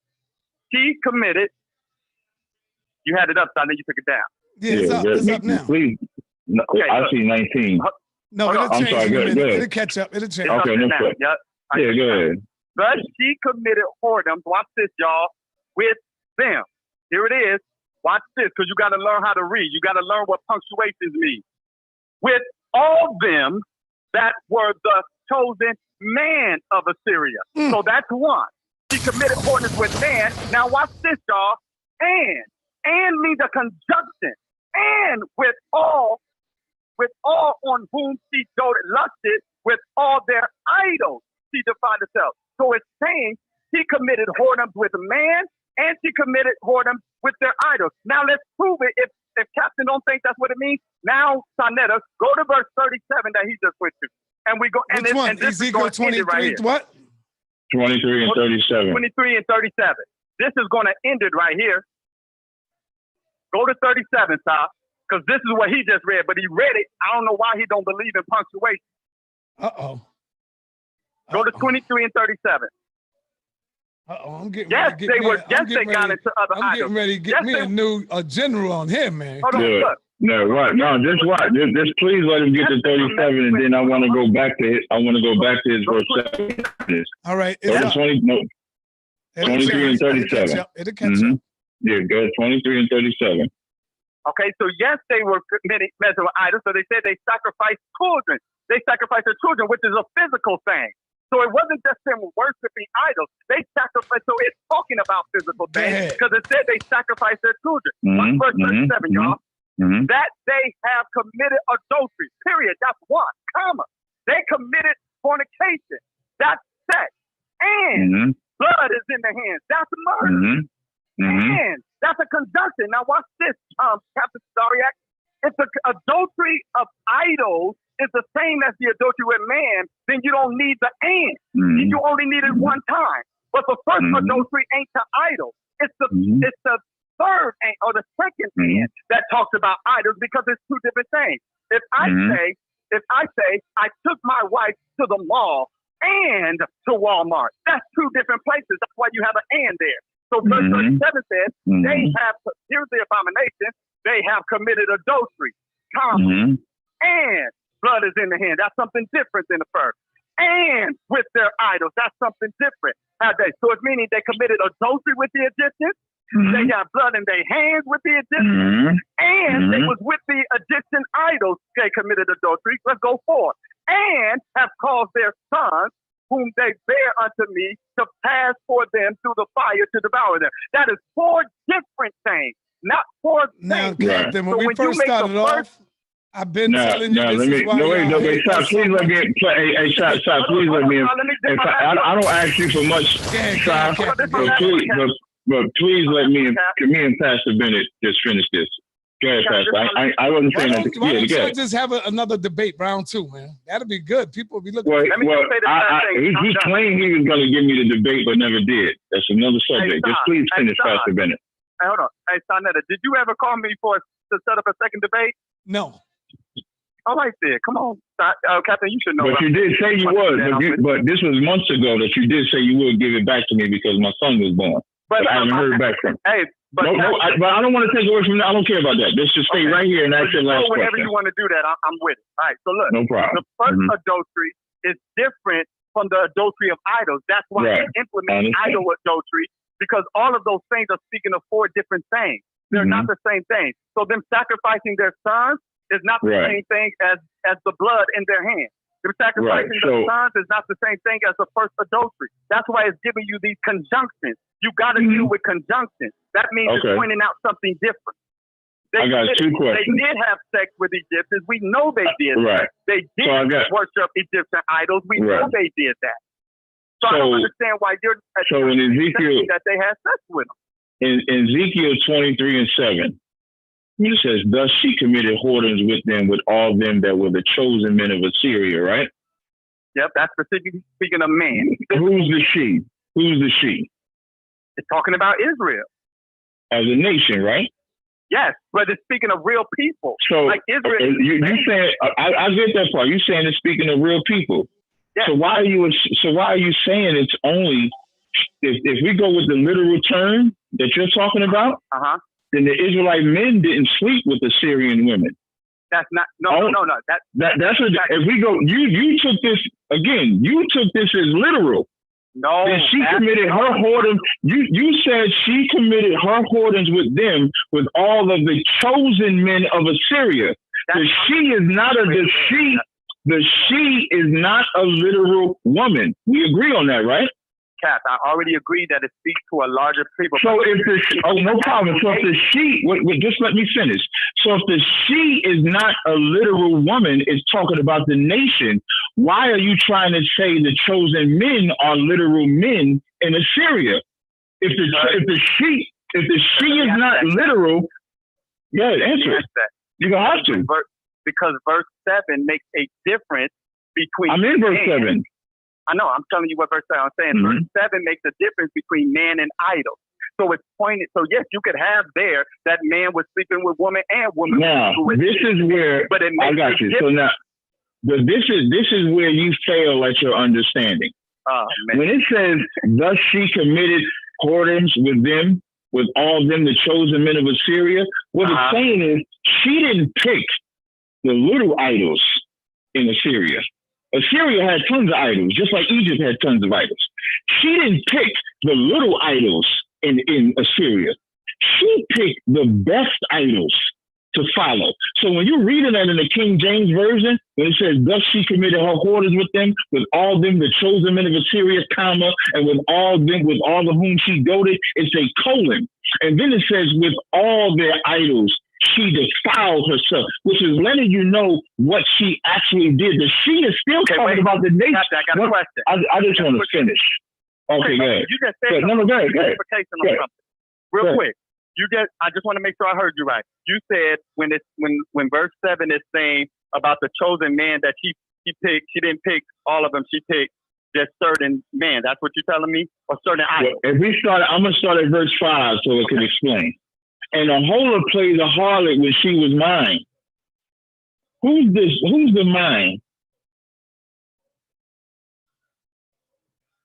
he committed. You had it up, so I think you took it down. Yeah, it's up now. Please. No, Okay, I see 19. No, it'll change. I'm sorry, go ahead. It'll catch up. It'll change. Okay, no problem. Yep. Yeah, go ahead. Thus she committed whoredoms. Watch this, y'all. With them. Here it is. Watch this, because you got to learn how to read. You got to learn what punctuations mean. With all them that were the chosen man of Assyria. So that's one. She committed whoredoms with man. Now watch this, y'all. And means a conjunction. And with all on whom she doted, lusted, with all their idols, she defined herself. So it's saying she committed whoredoms with man, and she committed whoredoms with their idols. Now let's prove it. If Captain don't think that's what it means, now Sonetta, go to verse 37 that he just went to, and we go. And Which one? And this Ezekiel 23. right What? 23 and 37. 23 and 37. This is going to end it right here. Go to 37, Sal, because this is what he just read, but he read it. I don't know why he don't believe in punctuation. Go to 23 and 37. I'm getting Yes, ready. they were. Yes, they got into other I'm idols. getting ready to get me a new general on him, man. Hold on, look. No, right. No, just what? Just please let him get to 37, and then I want to go back to it. I want to go back to his verse 7. All right. Go to 23 and 37. It'll catch up. Yeah, go 23 and 37. Okay, so yes, they were committing measuring idols. So they said they sacrificed children. They sacrificed their children, which is a physical thing. So it wasn't just them worshiping idols. They sacrificed. So it's talking about physical things because it said they sacrificed their children. Verse 37, y'all. That they have committed adultery. Period. That's one. Comma. They committed fornication. That's sex. And blood is in their hands. That's murder. And that's a conjunction. Now watch this, Captain Tazaryach. If the adultery of idols is the same as the adultery with man, then you don't need the and. You only need it one time. But the first adultery ain't to idols. It's the third or the second man that talks about idols because it's two different things. If I say I took my wife to the mall and to Walmart, that's two different places. That's why you have an and there. So verse 37 says, here's the abomination, they have committed adultery, and blood is in the hand. That's something different than the first. And with their idols, that's something different. So it's meaning they committed adultery with the Egyptians, they got blood in their hands with the Egyptians, and it was with the Egyptian idols they committed adultery. Let's go forward. And have caused their sons, whom they bear unto me, to pass for them through the fire to devour them. That is four different things, not four now, things. Captain, when we first started off, I've been telling you this is why. Please let me. Hey, Shot, please let me. I don't ask you for much, Shot, but please let me and Pastor Bennett just finish this. Go ahead, Pastor. I wasn't saying that. Why don't you just have another debate round 2, man? That'd be good. People will be looking. He claimed he was going to give me the debate, but never did. That's another subject. Just please finish, Pastor Bennett. Hey, hold on. Hey, Sonetta, did you ever call me to set up a second debate? No. All right, there. Come on, Captain. You should know. But you did say you would. But this was months ago that you did say you would give it back to me because my son was born. But I haven't heard back from him. Hey, but I don't want to take away from that. I don't care about that. Let's just stay right here and ask your last question. Whenever you want to do that, I'm with it. All right. So look, no problem. The first adultery is different from the adultery of idols. That's why they implement idol adultery, because all of those things are speaking of four different things. They're not the same thing. So them sacrificing their sons is not the same thing as the blood in their hand. Them sacrificing their sons is not the same thing as the first adultery. That's why it's giving you these conjunctions. You got to deal with conjunctions. That means it's pointing out something different. I got two questions. They did have sex with Egyptians. We know they did that. They did worship Egyptian idols. We know they did that. So I don't understand why you're in Ezekiel that they had sex with them. In Ezekiel 23:7, it says, "Thus she committed whoredoms with them, with all them that were the chosen men of Assyria." Right? Yep, that's specifically speaking of man. Who's the she? Who's the she? It's talking about Israel as a nation, right? Yes, but it's speaking of real people. So, like Israel, you saying I get that part. You saying it's speaking of real people. Yes. So why are you saying it's only if we go with the literal term that you're talking about? Then the Israelite men didn't sleep with the Syrian women. That's not no. That's what. If we go, you took this again. You took this as literal. No, that she committed her whoredom. You said she committed her whoredoms with them, with all of the chosen men of Assyria. The she is not a literal woman. We agree on that, right? Cap, I already agreed that it speaks to a larger people. So if no problem. So if the she, just let me finish. So if the she is not a literal woman, it's talking about the nation. Why are you trying to say the chosen men are literal men in Assyria? If the she is not literal, answer it. You don't have to. Because verse 7 makes a difference between. I'm in verse 7. I know. I'm telling you what verse 7. I'm saying verse 7 makes a difference between man and idol. So it's pointed. So yes, you could have there that man was sleeping with woman and woman. Now this is where I got you. So now, but this is where you fail at your understanding. When it says, "Thus she committed whoredoms with them, with all them the chosen men of Assyria," what it's saying is she didn't pick the little idols in Assyria. Assyria had tons of idols, just like Egypt had tons of idols. She didn't pick the little idols in Assyria. She picked the best idols to follow. So when you're reading that in the King James Version, when it says, "Thus she committed her whoredoms with them, with all them the chosen men of Assyria, comma, and with all of whom she doted," it's a colon. And then it says, "with all their idols, she defiled herself," which is letting you know what she actually did. The she is still talking about the nation. I got a question. I just want to finish. Okay, go ahead. You just said go ahead. Real quick. I just want to make sure I heard you right. You said when verse 7 is saying about the chosen man that she picked, she didn't pick all of them. She picked just certain men. That's what you're telling me? Or certain idols? If we start, I'm going to start at verse 5 so it can explain. And the whole played the harlot when she was mine. Who's this? Who's the mine?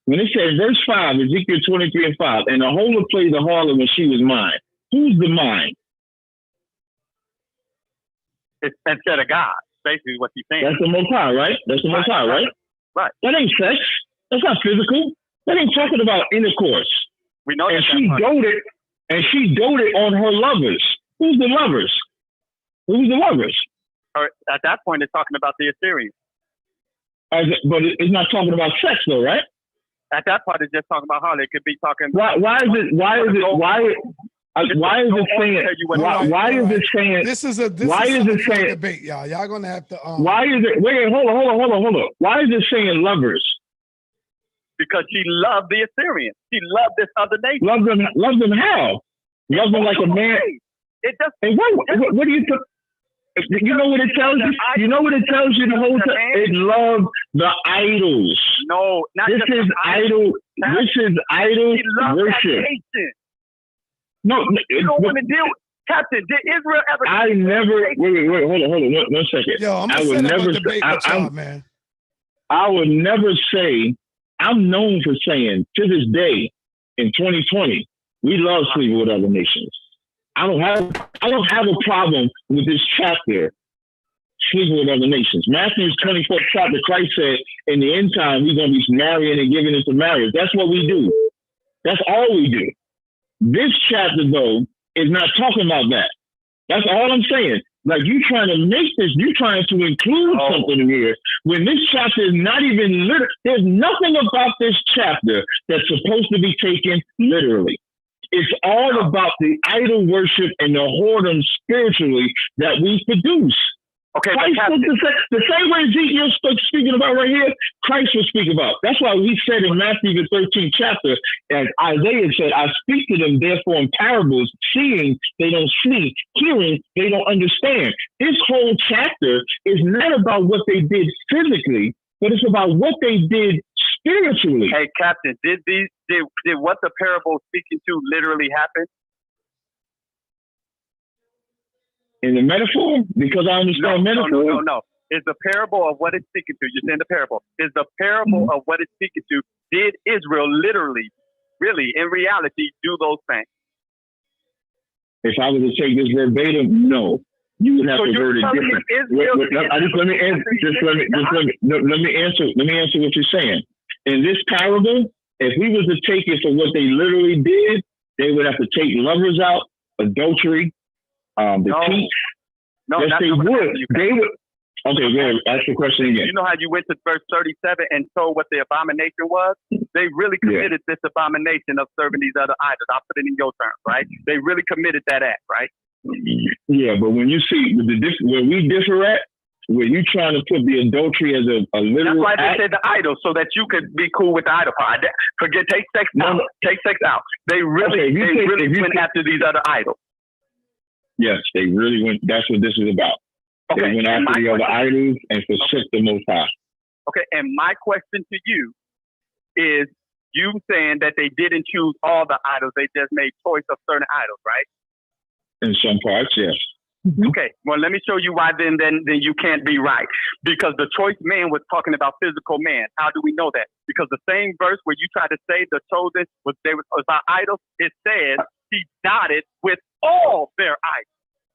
When it says verse 5, Ezekiel 23 and 5, and the whole played the harlot when she was mine. Who's the mine? It's instead of God, basically what he's saying. That's the Most High, right? That's the Most High, right? Right. That ain't sex. That's not physical. That ain't talking about intercourse. We know and she doted on her lovers. Who's the lovers? Who's the lovers? Or at that point, it's talking about the Assyrians. But it's not talking about sex, though, right? At that part, it's just talking about harlot. It could be talking. Why is it saying? This is a debate, y'all. Y'all gonna have to. Why is it? Wait, hold on. Why is it saying lovers? Because she loved the Assyrians. She loved this other nation. Love them how? Love them like a man. It just. And what do you? You know what it tells you? You know what it tells you the whole time? It loves the idols. No, not this just is idol. This is idol worship. No, you don't want to deal with Captain. Did Israel ever? I never. Wait. Hold on. 1 second. Yo, I'm gonna set up a debate with y'all, man. I would never say. I'm known for saying to this day in 2020, we love sleeping with other nations. I don't have a problem with this chapter, sleeping with other nations. Matthew's 24th chapter, Christ said, in the end time, we're going to be marrying and giving into marriage. That's what we do. That's all we do. This chapter, though, is not talking about that. That's all I'm saying. Like, you trying to make this, you trying to include something in here when this chapter is not even literal. There's nothing about this chapter that's supposed to be taken literally. It's all about the idol worship and the whoredom spiritually that we produce. Okay, Christ the same way Ezekiel speaking about right here, Christ will speak about. That's why he said in Matthew the 13th chapter, as Isaiah said, I speak to them therefore in parables, seeing they don't see, hearing they don't understand. This whole chapter is not about what they did physically, but it's about what they did spiritually. Hey, Captain, did what the parable is speaking to literally happen? In the metaphor? Because I understand metaphor. No. Is the parable of what it's speaking to, you're saying the parable, is the parable of what it's speaking to, did Israel literally, really, in reality, do those things? If I was to take this verbatim, no. You would have to word it different. Let me answer what you're saying. In this parable, if we was to take it for what they literally did, they would have to take lovers out, adultery, teach. No, yes, they would. They would. Okay, go ahead. Ask the question again. You know how you went to verse 37 and told what the abomination was? They really committed this abomination of serving these other idols. I'll put it in your terms, right? They really committed that act, right? Yeah, but when you see where we differ at, where you trying to put the adultery as a literal act. That's why act, they said the idol, so that you could be cool with the idol. Forget, take sex out. Take sex out. They really went after these other idols. Yes, they really went. That's what this is about. Okay, they went after the other idols and forsook the Most High. Okay, and my question to you is, you saying that they didn't choose all the idols, they just made choice of certain idols, right? In some parts, yes. Okay, well, let me show you why then you can't be right. Because the choice man was talking about physical man. How do we know that? Because the same verse where you try to say the chosen was our idols, it says he dotted with all their idols.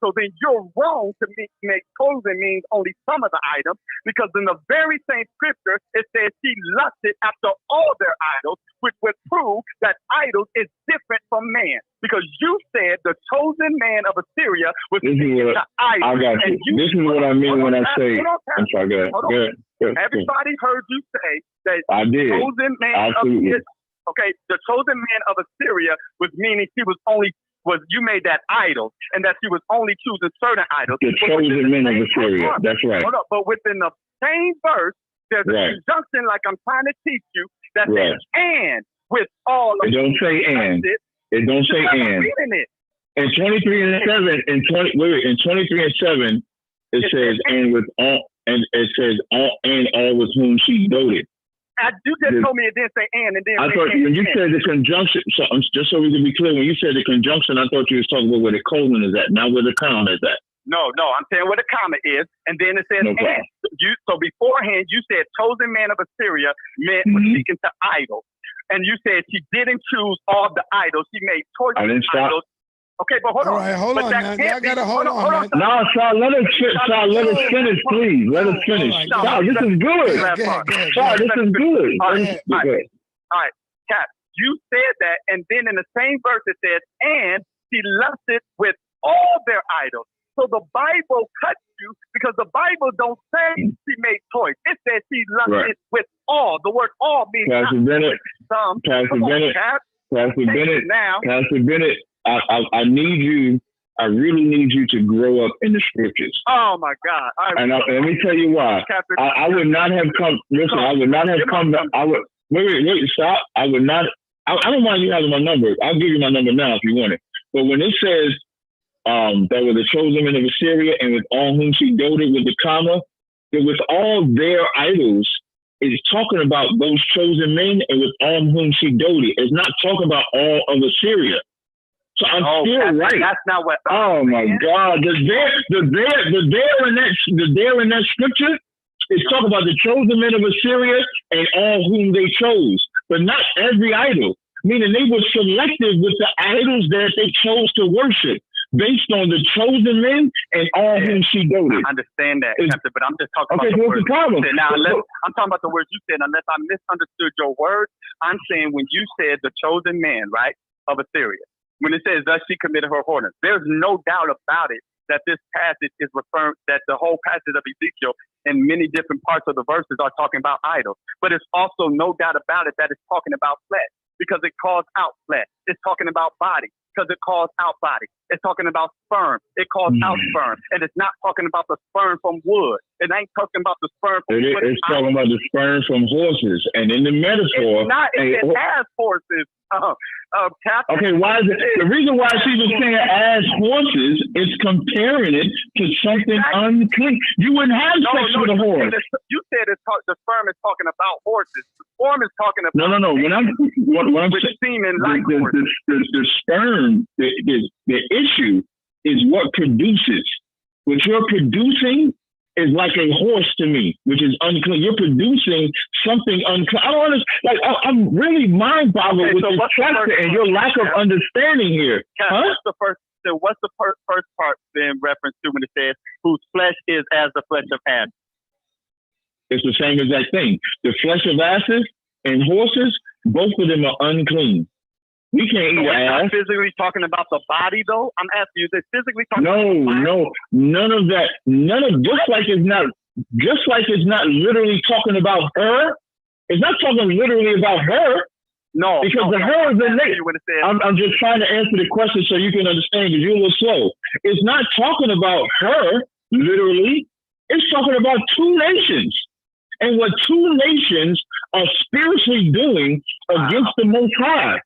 So then you're wrong to make chosen means only some of the items, because in the very same scripture, it says he lusted after all their idols, which would prove that idols is different from man. Because you said the chosen man of Assyria was seeking to idols. I got you. This is what I mean when I say, I'm sorry, go ahead. Everybody heard you say that I did. Chosen man Absolutely. The chosen man of Assyria was meaning you made that idol, and that she was only choosing certain idols. The chosen men of Assyria. That's right. Hold up, but within the same verse, there's a conjunction, like I'm trying to teach you, that says and with all of it. Don't say and. It don't say and. In 23 and 7, in 23 and 7, it says and with all, and it says all and all with whom she doted. You just told me it didn't say and then I thought when you said the conjunction, just so we can be clear, when you said the conjunction, I thought you was talking about where the colon is at, not where the comma is at. No, I'm saying where the comma is, and then it says No problem. and. So beforehand, you said chosen man of Assyria meant was speaking to idols. And you said she didn't choose all the idols. She made choices I didn't stop. idols. Okay, but hold on. All right, hold on now. Y'all gotta hold on, man. No, Sal, let us finish, please. Let us finish. All right, Sal, this is good. Go ahead. Sal, this is good. All Good. right, Cap, you said that, and then in the same verse it says, and she lusted with all their idols. So the Bible cuts you because the Bible don't say she made choice. It says she lusted with all. The word all means Pastor Bennett, some. Pastor Bennett, Cap. Pastor Bennett, Now, Pastor Bennett, I need you. I really need you to grow up in the scriptures. oh my God! And let me tell you why. I would not have come. Listen, I would not have come. I would wait. Stop. I would not. I don't mind you having my number. I'll give you my number now if you want it. But when it says that were the chosen men of Assyria, and with all whom she doted with the comma, that with all their idols, it's talking about those chosen men and with all whom she doted. It's not talking about all of Assyria. So I'm still right. That's not what. Oh my God! The there in that scripture is talking about the chosen men of Assyria and all whom they chose, but not every idol. Meaning they were selective with the idols that they chose to worship, based on the chosen men and all whom she doted. I understand that, Captain, but I'm just talking okay, about the what's words the problem? you said. Now, I'm talking about the words you said. Unless I misunderstood your words, I'm saying when you said the chosen man, right, of Assyria, when it says thus she committed her whoredom, there's no doubt about it that this passage is referring, that the whole passage of Ezekiel and many different parts of the verses are talking about idols. But it's also no doubt about it that it's talking about flesh, because it calls out flesh. It's talking about body, because it calls out body. It's talking about sperm. It calls out sperm. And it's not talking about the sperm from wood. It ain't talking about the sperm from wood. It's talking about the sperm from horses. And in the metaphor... It's not. It has horses. Okay, why is it? The reason why she was saying as horses is comparing it to something unclean. You wouldn't have sex with a horse. You said the sperm is talking about horses. The sperm is talking about... No. When I'm saying the sperm, the issue is what produces. What you're producing is like a horse to me, which is unclean. You're producing something unclean. I don't understand. Like, I'm really mind-boggled with this chapter and your lack of understanding here. What's the first part in reference to when it says, whose flesh is as the flesh of asses? It's the same exact thing. The flesh of asses and horses, both of them are unclean. We can't eat ass. Physically talking about the body, though. I'm asking you, is it physically talking about the body? No, none of that. Just like it's not literally talking about her. It's not talking literally about her. No, because the her is the name. I'm just trying to answer the question so you can understand, because you're a little slow. It's not talking about her literally. It's talking about two nations and what two nations are spiritually doing against the Most High.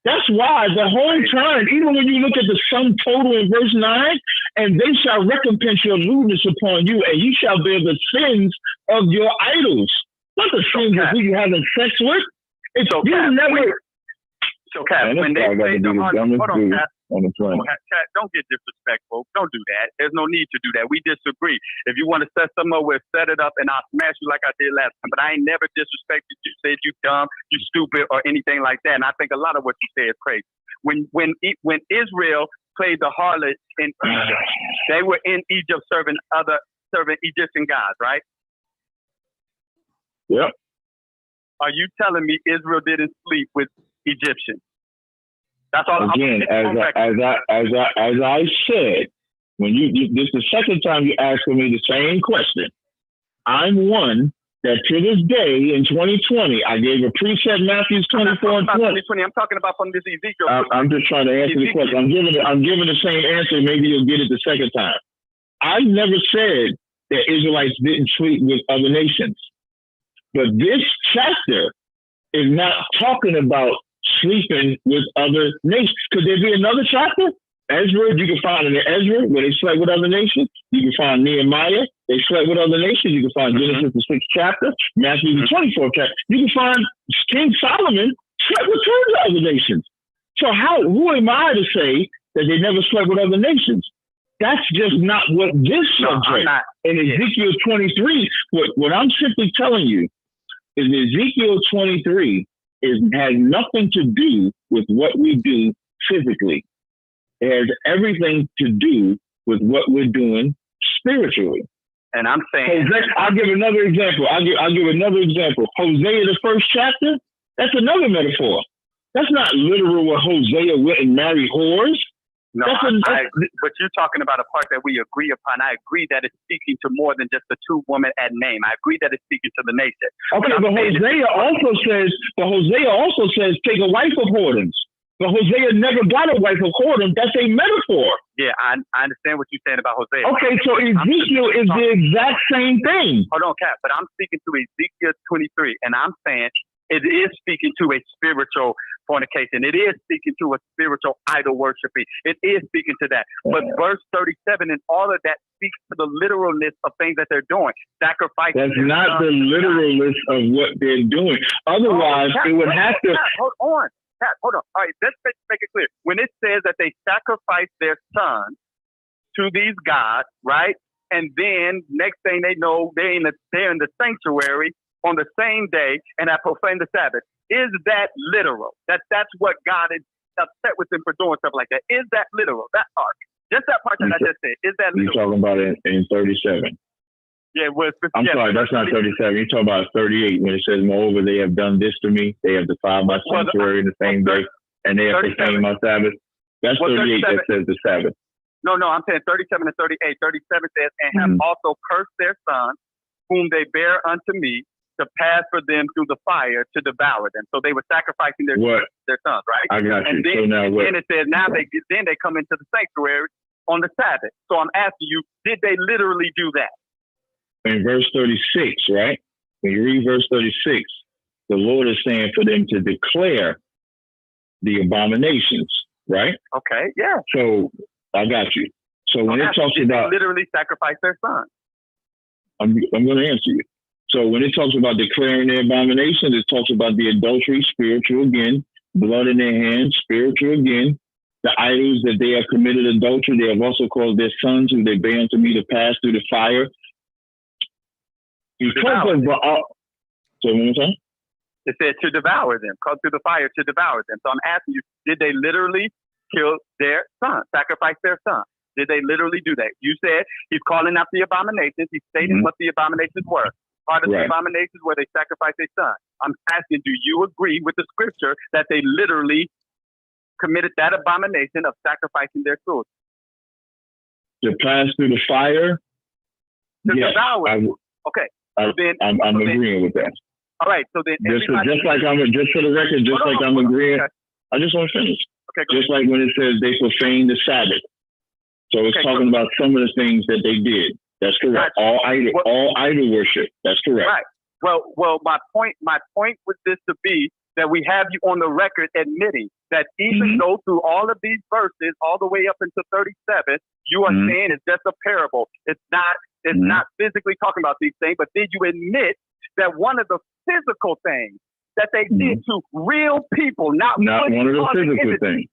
That's why the whole time, even when you look at the sum total in verse 9, and they shall recompense your lewdness upon you, and you shall bear the sins of your idols. Not the sins of who you're having sex with. It's you never. When they say the heart, hold on, Cat. On the plane. Cat, don't get disrespectful. Don't do that. There's no need to do that. We disagree. If you want to set something up, we'll set it up, and I'll smash you like I did last time. But I ain't never disrespected you, said you dumb, you stupid, or anything like that. And I think a lot of what you say is crazy. When Israel played the harlot in Egypt, they were in Egypt serving Egyptian gods, right? Yep. Are you telling me Israel didn't sleep with Egyptians? That's all. Again, as I said, when this is the second time you asked me the same question. I'm one that to this day in 2020, I gave a preset Matthew 24 and 20. I'm talking about from this Ezekiel. I'm just trying to answer the question. I'm giving the same answer. Maybe you'll get it the second time. I never said that Israelites didn't sleep with other nations, but this chapter is not talking about sleeping with other nations. Could there be another chapter Ezra, you can find in Ezra where they slept with other nations. You can find Nehemiah, they slept with other nations. You can find Genesis the 6th chapter, Matthew the 24th chapter. You can find King Solomon slept with tons of other nations. So who am I to say that they never slept with other nations? That's just not what this subject in Ezekiel 23. What I'm simply telling you is Ezekiel 23 has nothing to do with what we do physically. It has everything to do with what we're doing spiritually. And I'm saying, I'll give another example. I'll give another example. Hosea, the 1st chapter, that's another metaphor. That's not literal where Hosea went and married whores. No, but you're talking about a part that we agree upon. I agree that it's speaking to more than just the two women at name. I agree that it's speaking to the nation. Okay, but Hosea also says, take a wife of whoredoms. But Hosea never got a wife of whoredom. That's a metaphor. Yeah, I understand what you're saying about Hosea. Okay, so Ezekiel is the exact same thing. Hold on, Cap, but I'm speaking to Ezekiel 23, and I'm saying it is speaking to a spiritual fornication. It is speaking to a spiritual idol worshiping. It is speaking to that. But verse 37 and all of that speaks to the literalness of things that they're doing. Sacrificing. That's not the literalness of what they're doing. Otherwise, it would have to. Hold on. Hold on. All right, let's make it clear. When it says that they sacrifice their sons to these gods, right? And then next thing they know, they're in the sanctuary on the same day and have profaned the Sabbath. Is that literal? That's what God is upset with them for doing stuff like that. Is that literal? That part. Just that part that I just said. Is that literal? You're talking about it in 37. Yeah, I'm sorry, that's not 37. You're talking about 38 when it says, moreover, they have done this to me. They have defiled my sanctuary in the same day, and they have profaned my Sabbath. That's 38 that says the Sabbath. No, I'm saying 37 and 38. 37 says, and have also cursed their sons, whom they bear unto me, to pass for them through the fire to devour them. So they were sacrificing their sons, right? I got you. And then, so now what? Then it says, now they come into the sanctuary on the Sabbath. So I'm asking you, did they literally do that? In verse 36, right? When you read verse 36, the Lord is saying for them to declare the abominations, right? Okay, yeah. So I got you. So when it talks about literally sacrifice their son, I'm going to answer you. So when it talks about declaring their abominations, it talks about the adultery, spiritual again, blood in their hands, spiritual again. The idols that they have committed adultery, they have also caused their sons, who they bear unto me, to pass through the fire. So one more time? It said to devour them, come through the fire to devour them. So I'm asking you, did they literally kill their son, sacrifice their son? Did they literally do that? You said he's calling out the abominations. He's stating what the abominations were. Part of the abominations where they sacrificed their son. I'm asking, do you agree with the scripture that they literally committed that abomination of sacrificing their children? To pass through the fire? To devour. Okay. I'm agreeing with that. All right. So then, just for the record, I'm agreeing. Okay. I just want to finish. Okay. Just like when it says they profaned the Sabbath. So it's talking about some of the things that they did. That's correct. All idol worship. That's correct. Right. Well, my point with this to be that we have you on the record admitting that even though through all of these verses, all the way up into 37, you are saying it's just a parable. It's not physically talking about these things, but did you admit that one of the physical things that they did to real people, not one of the physical things.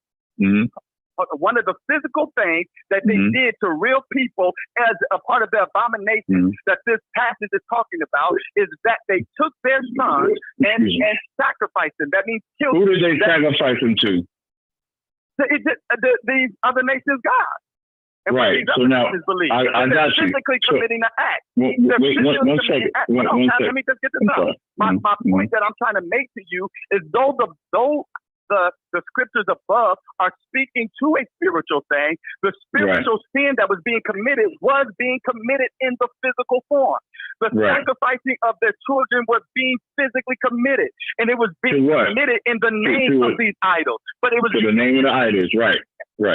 One of the physical things that they did to real people as a part of the abomination that this passage is talking about is that they took their sons and sacrificed them. That means killed them. Who did they sacrifice them to? The other nations' God. And right. So now, I got you. Physically committing an act. Wait, one second. Let me just get this out. My point that I'm trying to make to you is though the scriptures above are speaking to a spiritual thing, the spiritual sin that was being committed in the physical form. The sacrificing of their children was being physically committed, and it was being committed in the name of these idols. But it was the name of the idols, right?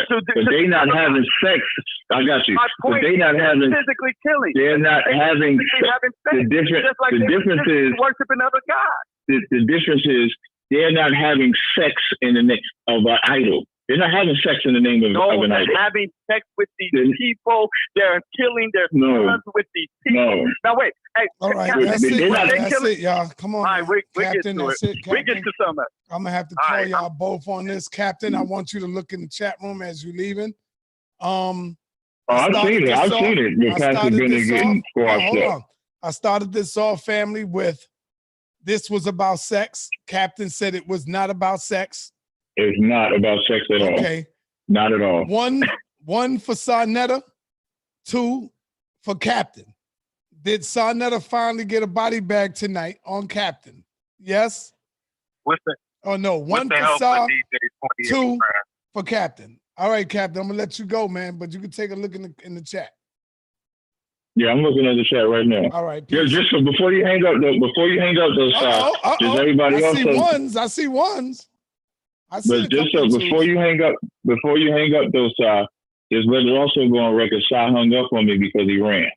So but they not having sex. I got you. But they not having physically killing. They're not having sex. The difference is worshiping other gods. The difference is they're not having sex in the name of an idol. They're not having sex in the name of an they're idol. having sex with these people. They're killing their sons with these people. Now wait, hey, All right, Captain, that's it. not- That's it, y'all. Come on. all right, we get Captain, to that's it. it, We get Captain. to some of it. I'm gonna have to All call right, y'all both on this, Captain. I want you to look in the chat room as you're leaving. I've seen it. I've seen it. Your Pastor Bennett getting squashed hold up. on. I started this off, family, with this was about sex. Captain said it was not about sex. It's not about sex at all. Okay. Not at all. One for Sarnetta, 2 for Captain. Did Sarnetta finally get a body bag tonight on Captain? Yes? With the, Oh, no. with 1 the for help Sar, of DJ 28, 2 man. for Captain. All right, Captain. I'm gonna let you go, man, but you can take a look in the chat. Yeah, I'm looking at the chat right now. All right. Yeah, Peace. just so before you hang up, those just everybody I else. I see ones. I see But a just so couple before twos. you hang up those just let it also go on record. Sai hung up on me because he ran.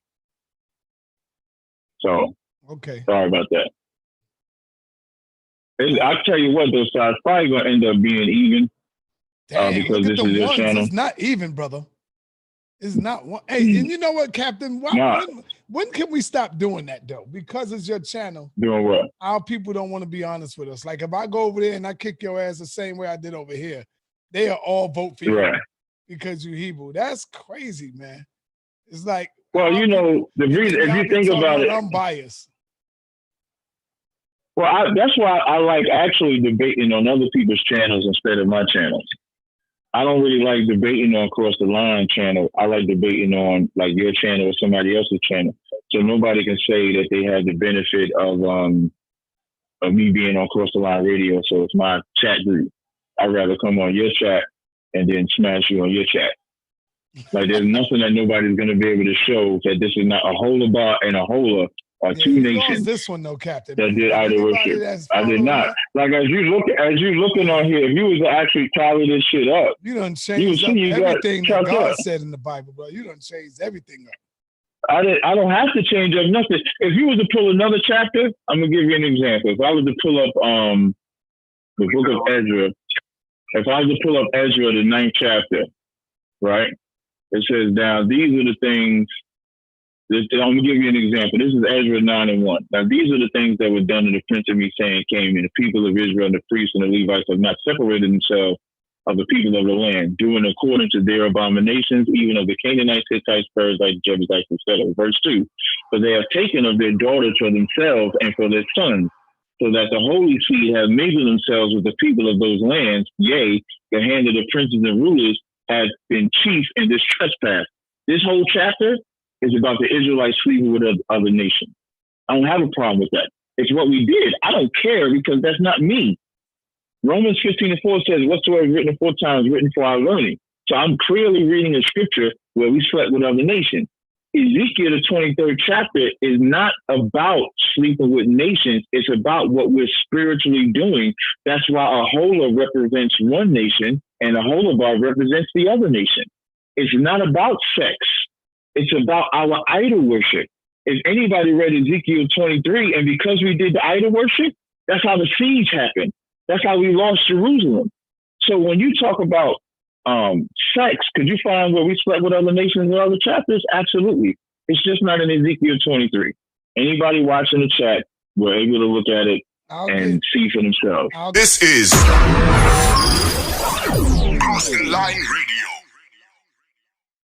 So Okay. sorry about that. I'll tell you what, those Sai, it's probably gonna end up being even. Dang, because look at this the is your ones. channel. It's not even, brother. It's not one. Hey, and you know what, Captain? When can we stop doing that though? Because it's your channel. Doing what? Our people don't want to be honest with us. Like if I go over there and I kick your ass the same way I did over here, they are all vote for you Right. because you Hebrew. That's crazy, man. It's like, Well, you know, the reason, if you think about it, I'm biased. well, that's why I like actually debating on other people's channels instead of my channels. I don't really like debating on Cross the Line channel. I like debating on like your channel or somebody else's channel. So nobody can say that they have the benefit of me being on Cross the Line Radio. So it's my chat group. I'd rather come on your chat and then smash you on your chat. Like there's nothing that nobody's going to be able to show that this is not a Hola Bar and a Hola are two nations. This one, though, Captain. That did idol worship. I did not. Like as you looking on here, if you was to actually tally this shit up, you done changed up everything that God said in the Bible, bro. You done changed everything up. I don't have to change up nothing. If you was to pull another chapter, I'm gonna give you an example. If I was to pull up the book of Ezra, if I was to pull up Ezra, the 9th chapter, right? It says, now these are the things. I'm going to give you an example. This is Ezra 9:1. Now, these are the things that were done in the prince of Messiah came, and the people of Israel and the priests and the Levites have not separated themselves of the people of the land, doing according to their abominations, even of the Canaanites, Hittites, Perizzites, Jebusites, etc. Verse 2, for they have taken of their daughters for themselves and for their sons, so that the holy seed have mingled themselves with the people of those lands. Yea, the hand of the princes and rulers have been chief in this trespass. This whole chapter is about the Israelites sleeping with other nations. I don't have a problem with that. It's what we did. I don't care because that's not me. Romans 15:4 says, whatsoever is written aforetime is written for our learning. So I'm clearly reading a scripture where we slept with other nations. Ezekiel, the 23rd chapter, is not about sleeping with nations. It's about what we're spiritually doing. That's why a hola represents one nation and a hola bar represents the other nation. It's not about sex. It's about our idol worship. If anybody read Ezekiel 23, and because we did the idol worship, that's how the siege happened. That's how we lost Jerusalem. So when you talk about sex, could you find where we slept with other nations in other chapters? Absolutely. It's just not in Ezekiel 23. Anybody watching the chat were able to look at it and see for themselves. This is Cross the Line Radio.